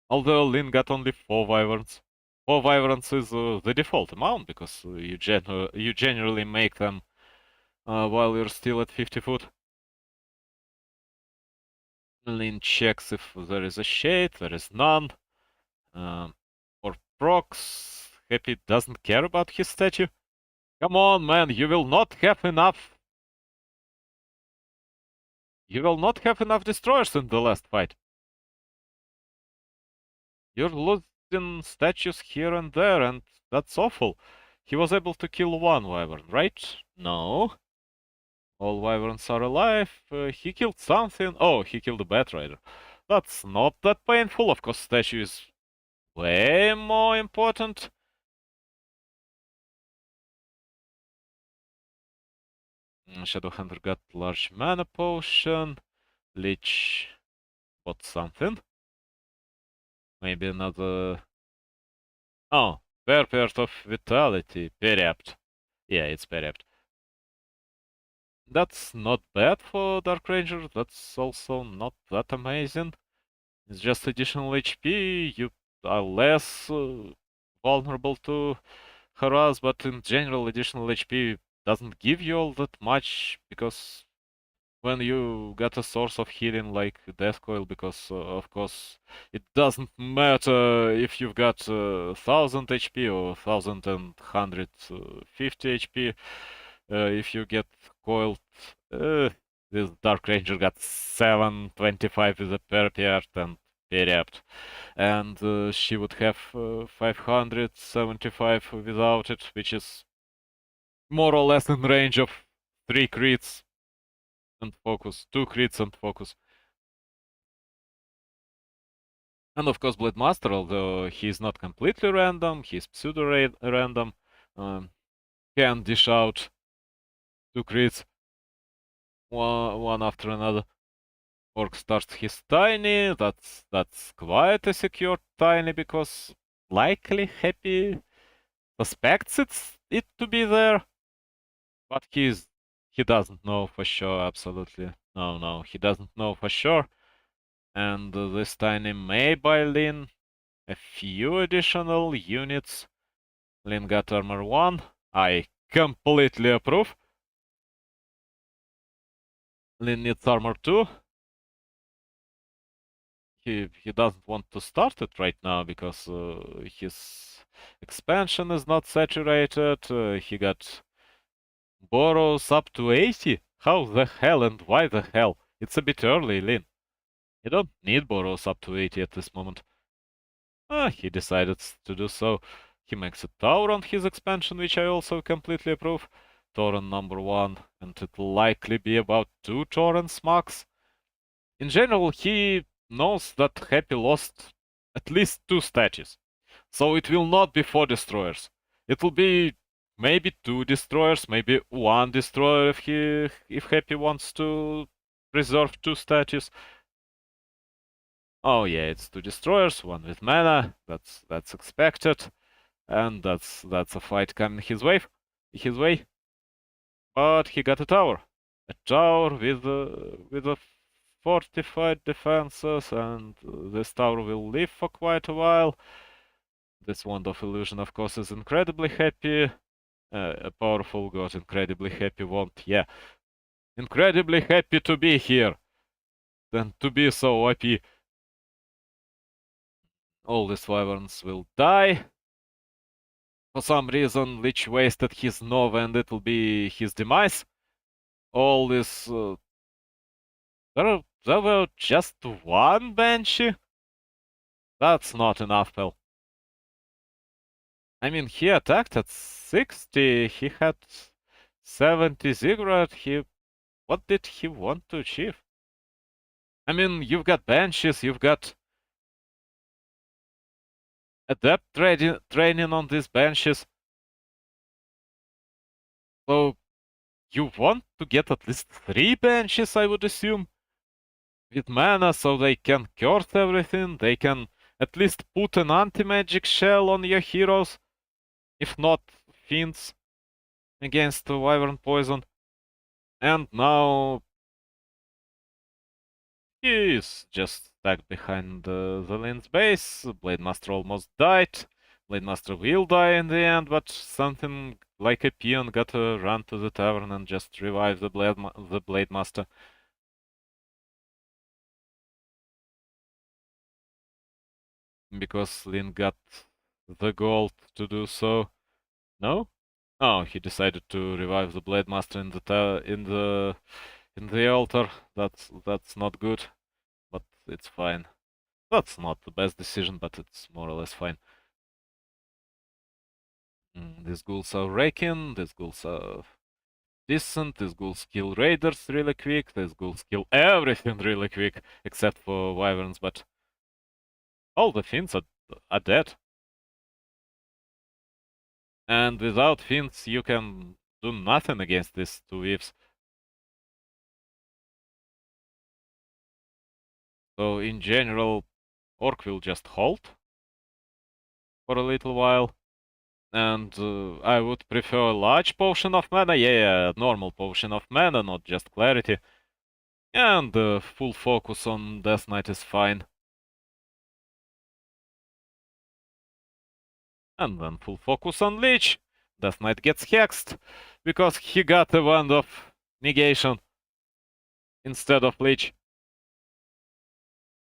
Although Lin got only 4 Wyverns. 4 Wyverns is the default amount, because you generally make them while you're still at 50 foot. Lin checks if there is a shade, there is none. For procs, Happy doesn't care about his statue. Come on, man, you will not have enough. You will not have enough destroyers in the last fight. You're losing statues here and there, and that's awful. He was able to kill one Wyvern, right? No. All Wyverns are alive. He killed something. Oh, he killed a Batrider. That's not that painful. Of course, statue is way more important. Shadowhunter got large mana potion. Lich bought something. Maybe another... Oh, Perpert of Vitality. Periapt. Yeah, it's Periapt. That's not bad for Dark Ranger. That's also not that amazing. It's just additional HP. You are less vulnerable to harass, but in general, additional HP doesn't give you all that much, because when you get a source of healing like Death Coil, because of course it doesn't matter if you've got 1000 HP or 1150 HP. If you get coiled, this Dark Ranger got 725 with a Perpiart and Periapt, and she would have 575 without it, which is more or less in range of 3 crits and focus, 2 crits and focus. And of course, Blade Master, although he's not completely random, he's pseudo-random, can dish out 2 crits. one after another. Orc starts his tiny. That's quite a secure tiny because likely Happy suspects it to be there, but he doesn't know for sure. Absolutely, no, he doesn't know for sure. And this tiny may buy Lin a few additional units. Lin got armor 1. I completely approve. Lin needs armor 2. He doesn't want to start it right now because his expansion is not saturated. He got borrows up to 80. How the hell and why the hell? It's a bit early, Lin. You don't need borrows up to 80 at this moment. He decided to do so. He makes a tower on his expansion, which I also completely approve. Torrent number 1, and it'll likely be about 2 Torrents max. In general, he knows that Happy lost at least 2 statues. So it will not be 4 destroyers. It will be maybe 2 destroyers, maybe 1 destroyer if Happy wants to preserve 2 statues. Oh yeah, it's 2 destroyers, 1 with mana. That's expected, and that's a fight coming his way. But he got a tower with a fortified defenses, and this tower will live for quite a while. This Wand of Illusion, of course, is incredibly happy. A powerful god, incredibly happy wand. Yeah, incredibly happy to be here and to be so OP. All these wyverns will die. For some reason, Lich wasted his Nova and it will be his demise. All this... there were just 1 Banshee? That's not enough, pal. I mean, he attacked at 60, he had 70 ziggurat, what did he want to achieve? I mean, you've got Banshees, you've got adept training on these Banshees. So, you want to get at least 3 Banshees, I would assume, with mana, so they can curse everything, they can at least put an anti-magic shell on your heroes, if not fiends, against the Wyvern Poison. And now he is just stuck behind the Lin's base. Blade Master almost died. Blade Master will die in the end, but something like a peon got to run to the tavern and just revive the Blade Master. Because Lin got the gold to do so. No? Oh, he decided to revive the Blade Master in the altar. That's not good, but it's fine. That's not the best decision, but it's more or less fine. These ghouls are raking, these ghouls are decent, these ghouls kill raiders really quick, these ghouls kill everything really quick, except for wyverns, but all the fiends are dead. And without fiends, you can do nothing against these 2 weaves. So in general, Orc will just hold for a little while. And I would prefer a large potion of mana. Yeah, normal potion of mana, not just clarity. And full focus on Death Knight is fine. And then full focus on Lich. Death Knight gets hexed because he got a wand of negation instead of Lich.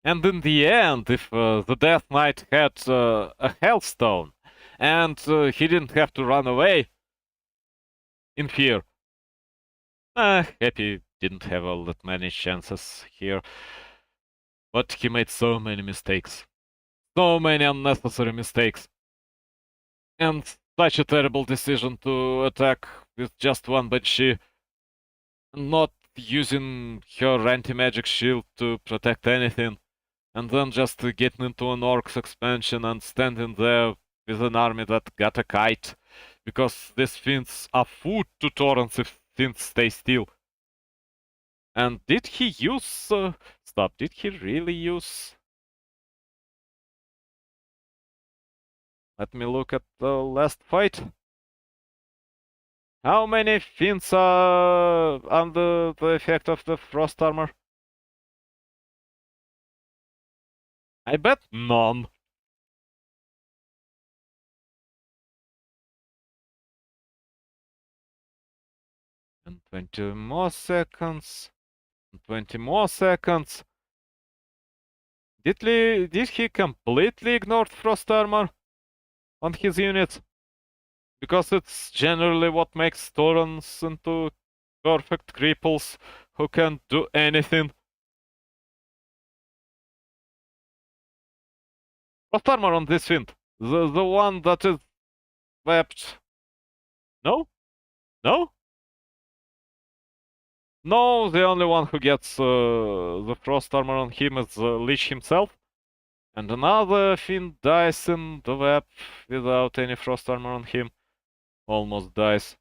And in the end, if the Death Knight had a Hellstone and he didn't have to run away in fear, Happy didn't have all that many chances here. But he made so many mistakes. So many unnecessary mistakes. And such a terrible decision to attack with just 1 Banshee, not using her anti-magic shield to protect anything, and then just getting into an Orc's expansion and standing there with an army that got a kite, because these fiends are food to torrents if fiends stay still. And did he use... stop, did he really use... Let me look at the last fight. How many Finns are under the effect of the frost armor? I bet none. And 20 more seconds. 20 more seconds. Did he completely ignore frost armor on his units? Because it's generally what makes Torrents into perfect cripples who can't do anything. Frost armor on this Wind. The one that is wept. No? No? No, the only one who gets the frost armor on him is Lich himself. And another Finn dies in the web without any frost armor on him. Almost dies.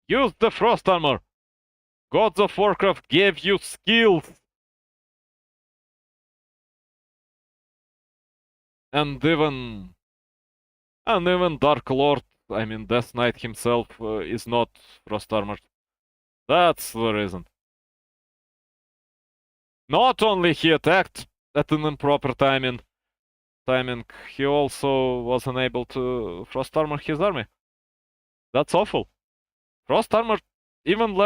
Use the frost armor! Gods of Warcraft gave you skills! And even Dark Lord, I mean Death Knight himself, is not frost armored. That's the reason. Not only he attacked at an improper timing, he also was unable to frost armor his army. That's awful. Frost armor, even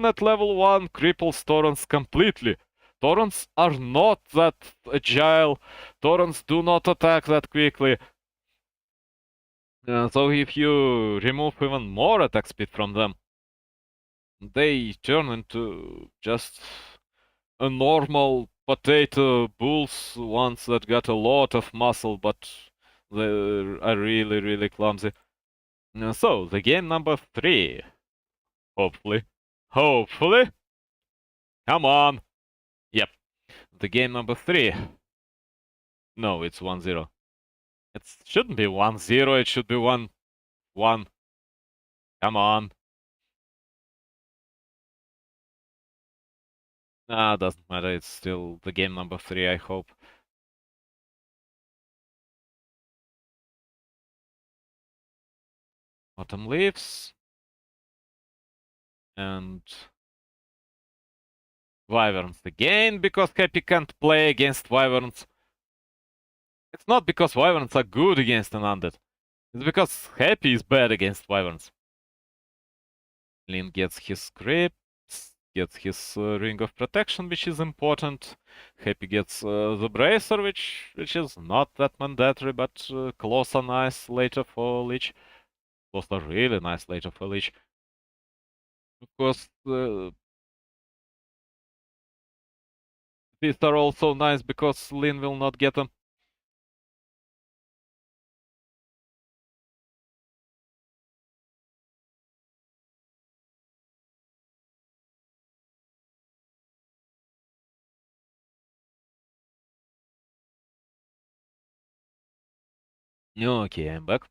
at level 1, cripples Torrents completely. Torrents are not that agile. Torrents do not attack that quickly. So if you remove even more attack speed from them, they turn into just a normal potato bulls, ones that got a lot of muscle, but they are really, really clumsy. So, the game number 3. Hopefully. Hopefully! Come on! Yep. The game number 3. No, it's 1-0. It shouldn't be 1-0, it should be 1-1. Come on. Nah, doesn't matter, it's still the game number 3, I hope. Autumn leaves. And... Wyverns again, because Happy can't play against Wyverns. It's not because Wyverns are good against an undead. It's because Happy is bad against Wyverns. Lin gets his scripts, gets his Ring of Protection, which is important. Happy gets the Bracer, which is not that mandatory, but claws are nice later for Lich. Claws are really nice later for Lich. Of course, these are also nice because Lin will not get them. Okay, I'm back.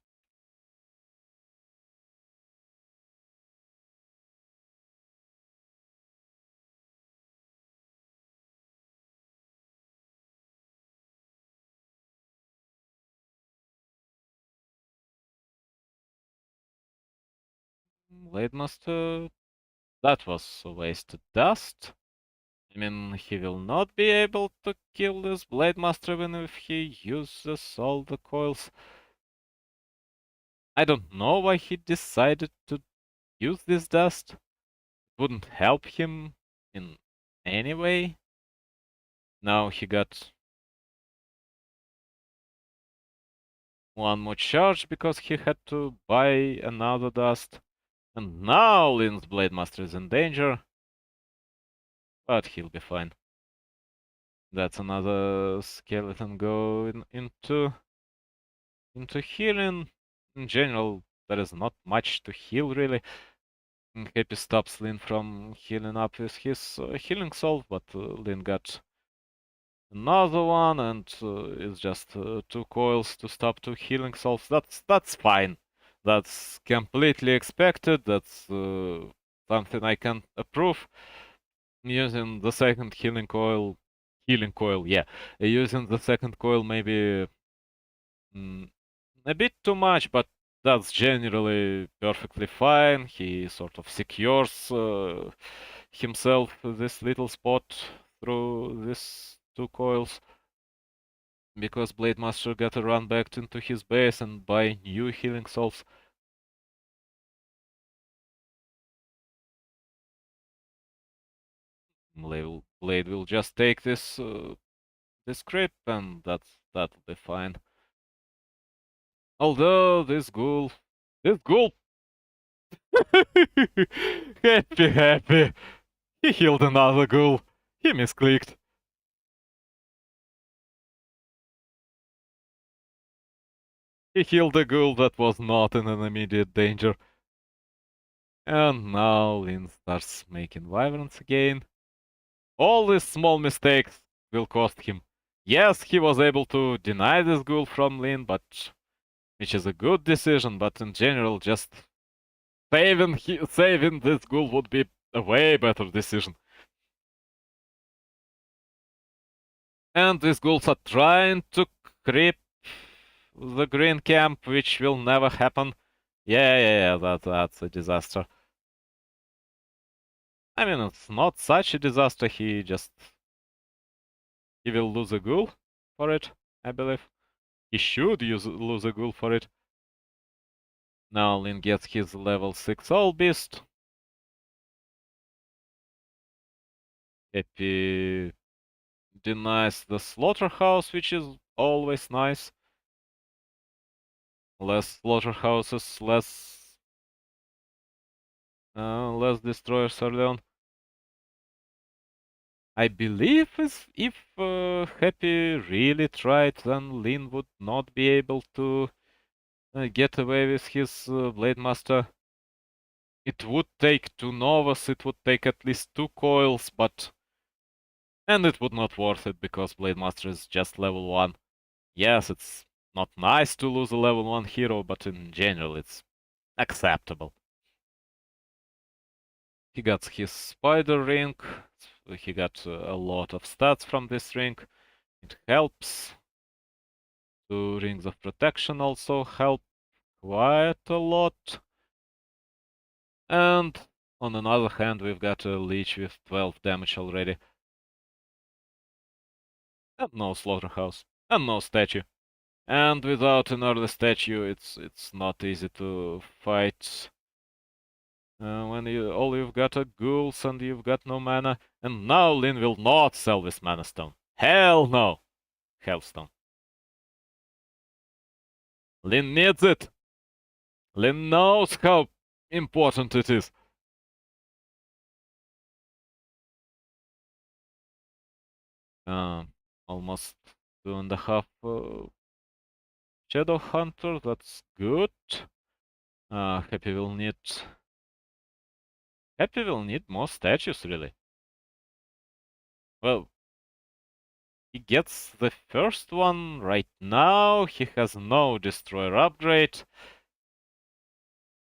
Blade Master, that was a wasted dust. I mean, he will not be able to kill this Blade Master even if he uses all the coils. I don't know why he decided to use this dust. It wouldn't help him in any way. Now he got one more charge because he had to buy another dust. And now Lin's Blade Master is in danger. But he'll be fine. That's another skeleton going into healing. In general, there is not much to heal really. Happy stops Lin from healing up with his healing soul, but Lin got another one, and it's just 2 coils to stop 2 healing souls. That's fine. That's completely expected. That's something I can approve. Using the second healing coil, yeah. Using the second coil maybe a bit too much, but that's generally perfectly fine. He sort of secures himself this little spot through these two coils because Blade Master got to run back into his base and buy new healing souls. Blade will just take this creep and that'll be fine. Although this ghoul, happy. He healed another ghoul. He misclicked. He healed a ghoul that was not in an immediate danger. And now Lin starts making wyverns again. All these small mistakes will cost him. Yes, he was able to deny this ghoul from Lin, which is a good decision, but in general, just saving this ghoul would be a way better decision. And these ghouls are trying to creep the green camp, which will never happen. Yeah, that's a disaster. I mean, it's not such a disaster, he will lose a ghoul for it, I believe. He should lose a ghoul for it. Now Lin gets his level 6 All Beast. Happy denies the slaughterhouse, which is always nice. Less slaughterhouses, less destroyers early on. I believe if Happy really tried, then Lin would not be able to get away with his Blade Master. It would take 2 Novas, it would take at least 2 coils, and it would not worth it because Blade Master is just level 1. Yes, it's not nice to lose a level 1 hero, but in general it's acceptable. He got his spider ring, he got a lot of stats from this ring. It helps. 2 rings of protection also help quite a lot. And on another hand, we've got a leech with 12 damage already. And no slaughterhouse. And no statue. And without an early statue, it's not easy to fight. When all you've got are ghouls and you've got no mana. And now Lin will not sell this mana stone. Hell no! Hellstone. Lin needs it! Lin knows how important it is. Almost 2.5 Shadow Hunter, that's good. Happy will need more statues, really. Well, he gets the first one right now. He has no destroyer upgrade.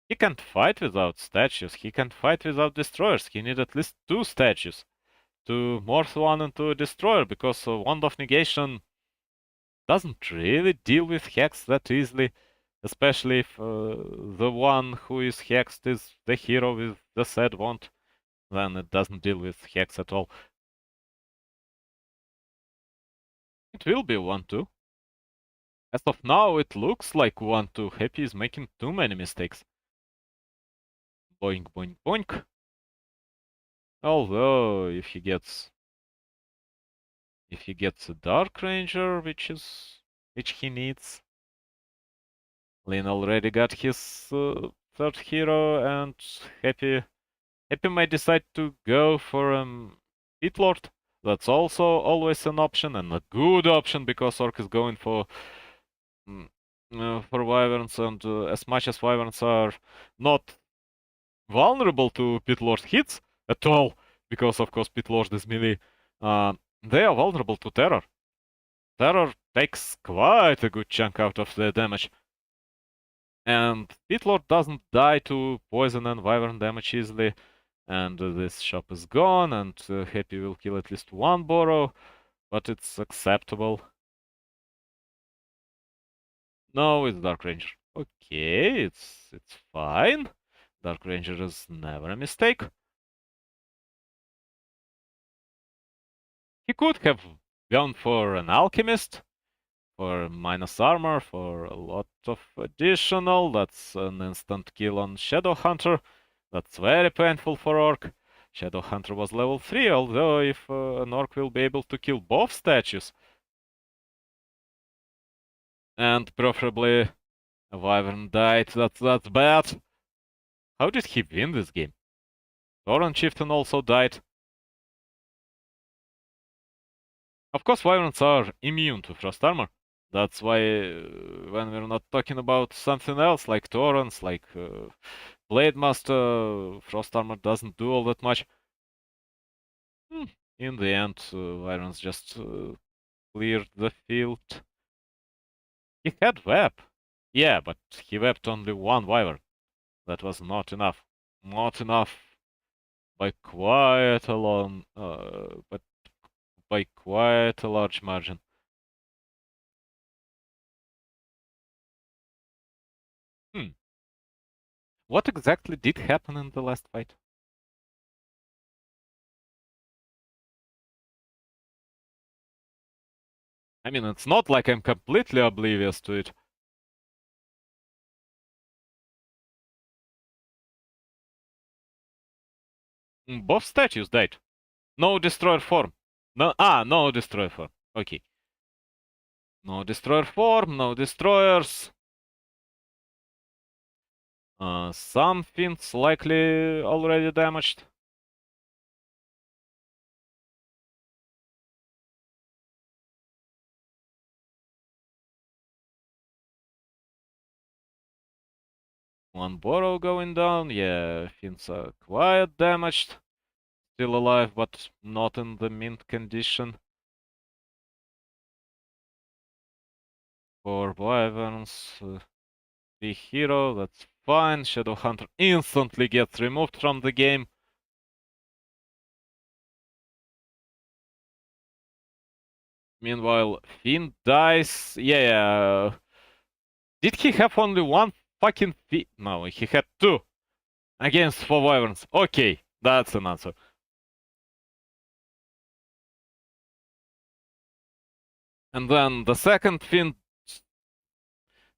He can't fight without statues. He can't fight without destroyers. He needs at least 2 statues to morph one into a destroyer, because Wand of Negation doesn't really deal with Hex that easily, especially if the one who is hexed is the hero with the said wand, then it doesn't deal with Hex at all. It will be 1-2. As of now, it looks like 1-2. Happy is making too many mistakes. Boink, boink, boink. Although, if he gets a Dark Ranger, which he needs, Lin already got his third hero, and Happy might decide to go for Pit Lord. That's also always an option, and a good option, because Orc is going for wyverns, and as much as wyverns are not vulnerable to Pit Lord hits at all, because of course Pit Lord is melee, they are vulnerable to Terror. Terror takes quite a good chunk out of the damage. And Pit Lord doesn't die to poison and wyvern damage easily. And this shop is gone, and Happy will kill at least one Burrow, but it's acceptable. No, it's Dark Ranger. Okay, it's fine. Dark Ranger is never a mistake. He could have gone for an alchemist, for minus armor, for a lot of additional. That's an instant kill on Shadow Hunter. That's very painful for Orc. Shadow Hunter was level 3, although if an Orc will be able to kill both statues, and preferably a Wyvern died, that's bad. How did he win this game? Tauren Chieftain also died. Of course, Wyverns are immune to Frost Armor. That's why when we're not talking about something else like Taurens, like Blade Master, Frost Armor doesn't do all that much. In the end, Wyverns just cleared the field. He had web. Yeah, but he webbed only one Wyvern. That was not enough. Not enough by quite a long, but by quite a large margin. What exactly did happen in the last fight? I mean, it's not like I'm completely oblivious to it. Both statues died. No destroyer form. No destroyer form. Okay. No destroyer form, no destroyers. Some fiends likely already damaged. One Burrow going down. Yeah, fiends are quite damaged. Still alive, but not in the mint condition. For Wyverns, the hero, that's fine. Shadow Hunter instantly gets removed from the game. Meanwhile, Finn dies. Yeah. Did he have only one fucking Finn? No, he had two. Against 4 Wyverns. Okay, that's an answer. And then the second Finn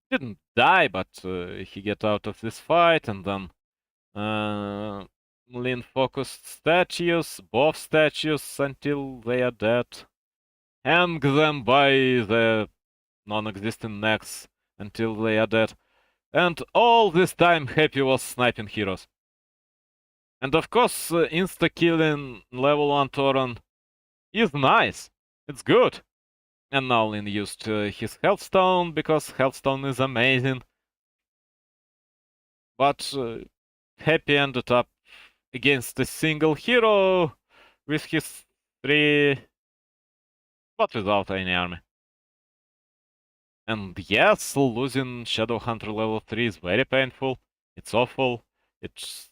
didn't die, but he get out of this fight, and then Lin focused statues, both statues until they are dead. Hang them by the non-existent necks until they are dead. And all this time Happy was sniping heroes. And of course, insta-killing level 1 Tauren is nice. It's good. And now Lin used his Healthstone, because Healthstone is amazing. But Happy ended up against a single hero with his 3, but without any army. And yes, losing Shadowhunter level 3 is very painful. It's awful. It's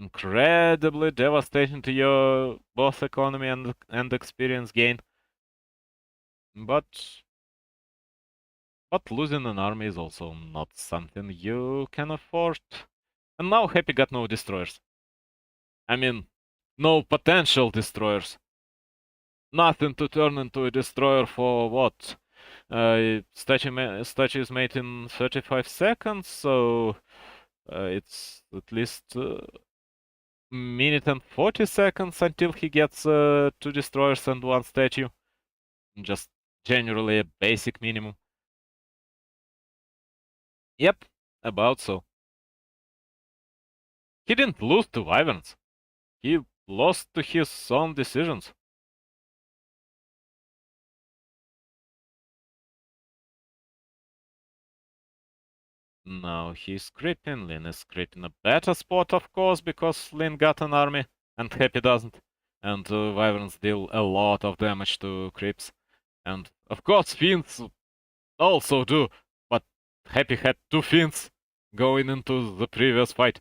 incredibly devastating to your both economy and experience gain. But losing an army is also not something you can afford. And now Happy got no destroyers. I mean, no potential destroyers. Nothing to turn into a destroyer for what? Statue is made in 35 seconds, so it's at least minute and 40 seconds until he gets 2 destroyers and 1 statue. Just generally a basic minimum. Yep, about so. He didn't lose to Wyverns. He lost to his own decisions. Now he's creeping. Lin is creeping a better spot, of course, because Lin got an army and Happy doesn't. And Wyverns deal a lot of damage to creeps. And of course, Fiends also do, but Happy had 2 Fiends going into the previous fight.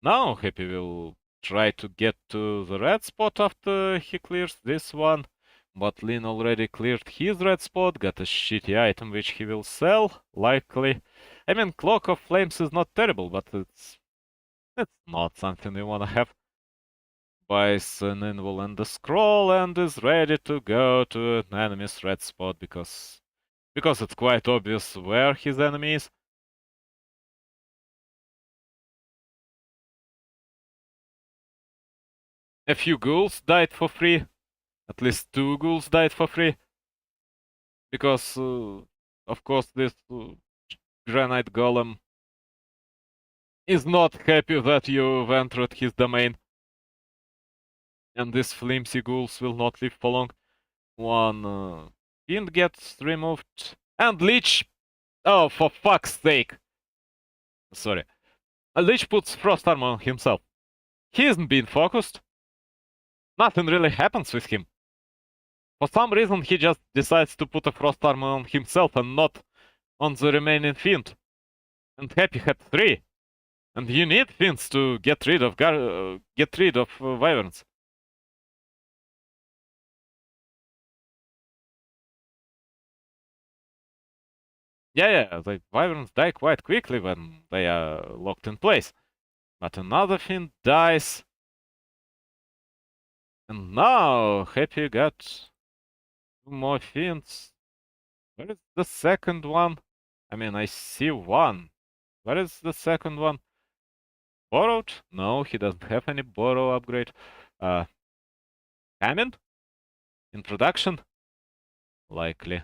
Now Happy will try to get to the red spot after he clears this one. But Lin already cleared his red spot, got a shitty item which he will sell, likely. I mean, Cloak of Flames is not terrible, but it's not something you wanna have. Buys an invul and a scroll and is ready to go to an enemy's red spot because it's quite obvious where his enemy is. A few ghouls died for free. At least 2 ghouls died for free. Because, of course, this granite golem is not happy that you've entered his domain. And these flimsy ghouls will not live for long. One fiend gets removed. And Lich! Oh, for fuck's sake! Sorry. A Lich puts frost armor on himself. He isn't being focused. Nothing really happens with him. For some reason, he just decides to put a frost armor on himself and not on the remaining fiend. And Happy had 3. And you need fiends to get rid of wyverns. Yeah, the wyverns die quite quickly when they are locked in place. But another fiend dies. And now Happy got 2 more fiends. Where is the second one? I mean, I see one. Where is the second one? Borrowed? No, he doesn't have any borrow upgrade. Coming? Introduction? Likely.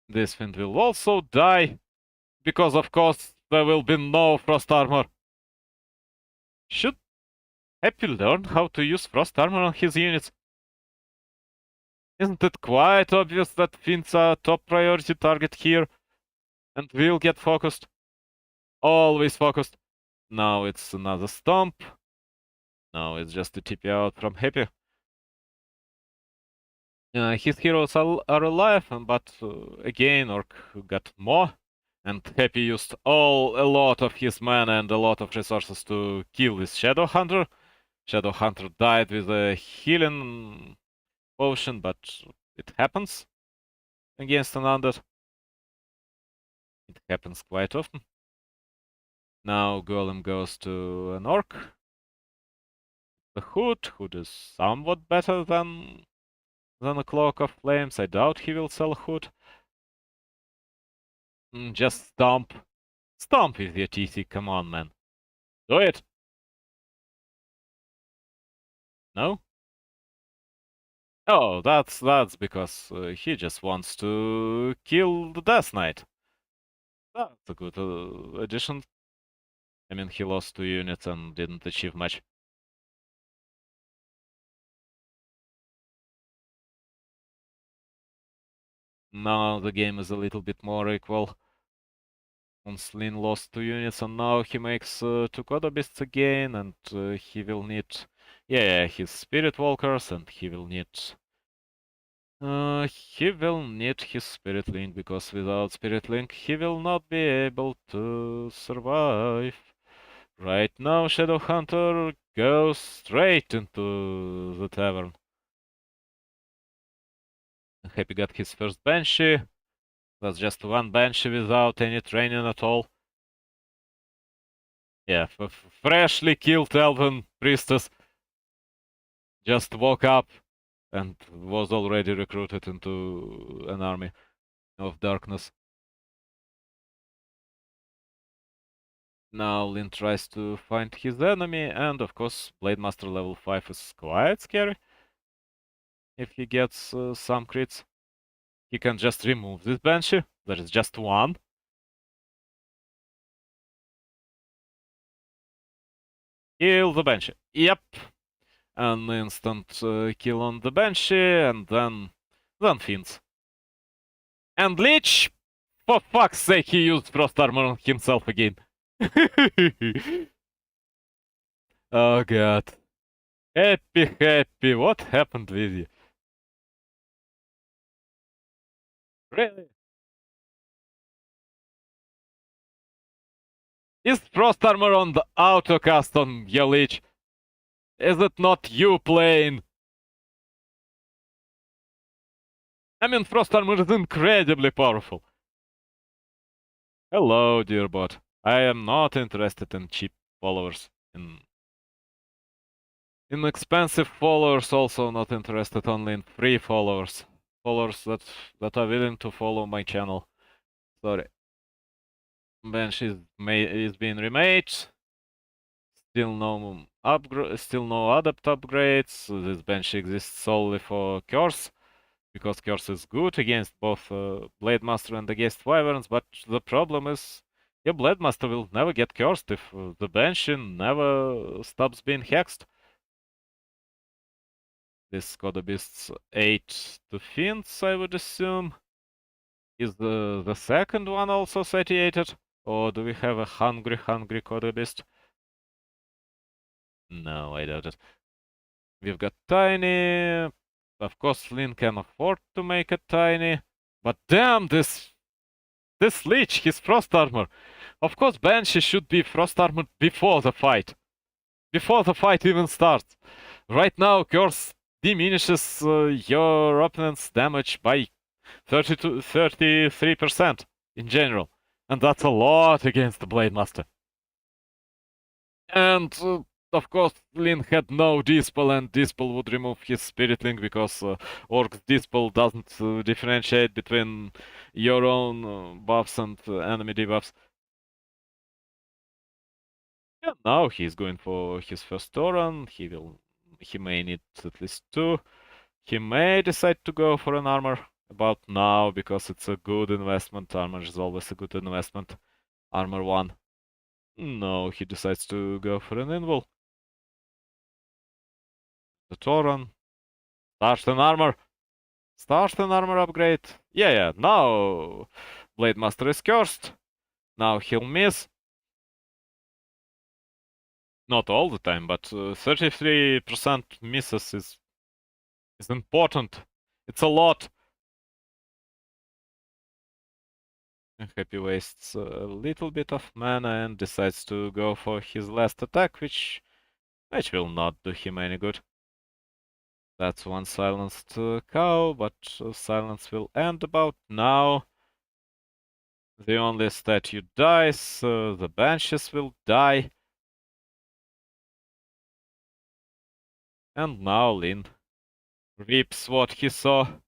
This fiend will also die, because of course there will be no frost armor. Should Happy learn how to use frost armor on his units? Isn't it quite obvious that fiends are top priority target here and will get focused? Always focused. Now it's another stomp. Now it's just a TP out from Happy. His heroes are alive, but again, Orc got more. And Happy used a lot of his mana and a lot of resources to kill this Shadow Hunter. Shadow Hunter died with a healing potion, but it happens against an undead. It happens quite often. Now Golem goes to an Orc. The Hood is somewhat better than a Cloak of Flames. I doubt he will sell Hood. Just stomp. Stomp with your TC, come on, man. Do it! No? Oh, that's because he just wants to kill the Death Knight. That's a good addition. I mean, he lost 2 units and didn't achieve much. Now the game is a little bit more equal. Onslin lost 2 units and now he makes 2 Kodo Beasts again, and he will need... Yeah, his Spirit Walkers, and he will need his Spirit Link, because without Spirit Link he will not be able to survive. Right now Shadow Hunter goes straight into the tavern. Happy got his first Banshee. That's just 1 Banshee without any training at all. Yeah, freshly killed Elven Priestess just woke up and was already recruited into an army of darkness. Now Lin tries to find his enemy, and of course Blade Master level 5 is quite scary. If he gets some crits, he can just remove this Banshee. There is just 1. Kill the Banshee. Yep. An instant kill on the Banshee, and then Fiends. And Lich! For fuck's sake, he used Frost Armor on himself again. Oh god. Happy, what happened with you? Really? Is Frost Armor on the autocast on your Lich? Is it not you playing? I mean, Frost Armor is incredibly powerful. Hello, dear bot. I am not interested in cheap followers. In expensive followers, also not interested only in free followers. Followers that are willing to follow my channel. Sorry. Bench is being remade. Still no adept upgrades. This bench exists solely for Curse, because Curse is good against both Blade Master and against Wyverns, but the problem is your Blade Master will never get cursed if the bench never stops being hexed. This Coda Beast's 8 to Fiends, I would assume. Is the second one also satiated? Or do we have a hungry Coda Beast? No, I doubt it. We've got Tiny. Of course, Lin can afford to make it Tiny. But damn, this Lich, his Frost Armor. Of course, Banshee should be Frost Armored before the fight. Before the fight even starts. Right now, Curse diminishes your opponent's damage by 30 to 33% in general. And that's a lot against the Blade Master. And of course, Lin had no Dispel, and Dispel would remove his Spirit Link because Orc's Dispel doesn't differentiate between your own buffs and enemy debuffs. Yeah, now he's going for his first Tauren. He may need at least 2. He may decide to go for an armor about now because it's a good investment. Armor is always a good investment. Armor 1. No, he decides to go for an Invul. The Tauren. Start an armor. Start an armor upgrade. Yeah, now Blade Master is cursed. Now he'll miss. Not all the time, but 33% misses is important. It's a lot. Happy wastes a little bit of mana and decides to go for his last attack, which will not do him any good. That's one silenced cow, but silence will end about now. The only statue dies, the Banshees will die. And now Lin reaps what he saw. I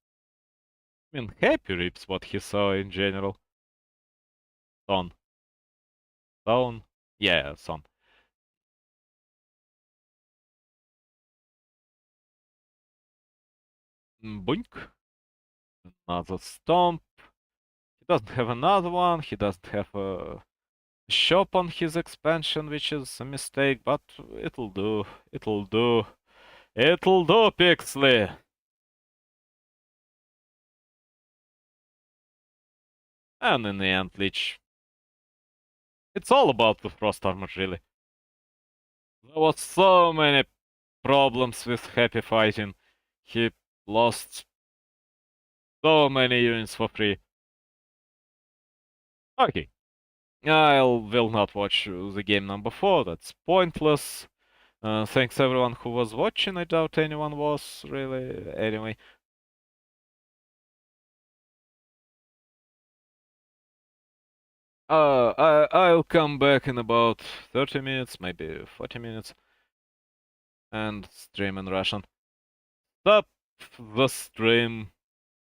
mean, Happy reaps what he saw in general. Son. Yeah, son. Boink. Another stomp. He doesn't have another one. He doesn't have a shop on his expansion, which is a mistake, but it'll do. It'll do. It'll do, Pixley. And in the end, Lich. It's all about the Frost Armor, really. There was so many problems with Happy fighting. He lost so many units for free. Okay. I will not watch the game number 4, that's pointless. Thanks everyone who was watching, I doubt anyone was, really. Anyway. I'll come back in about 30 minutes, maybe 40 minutes. And stream in Russian. Stop the stream.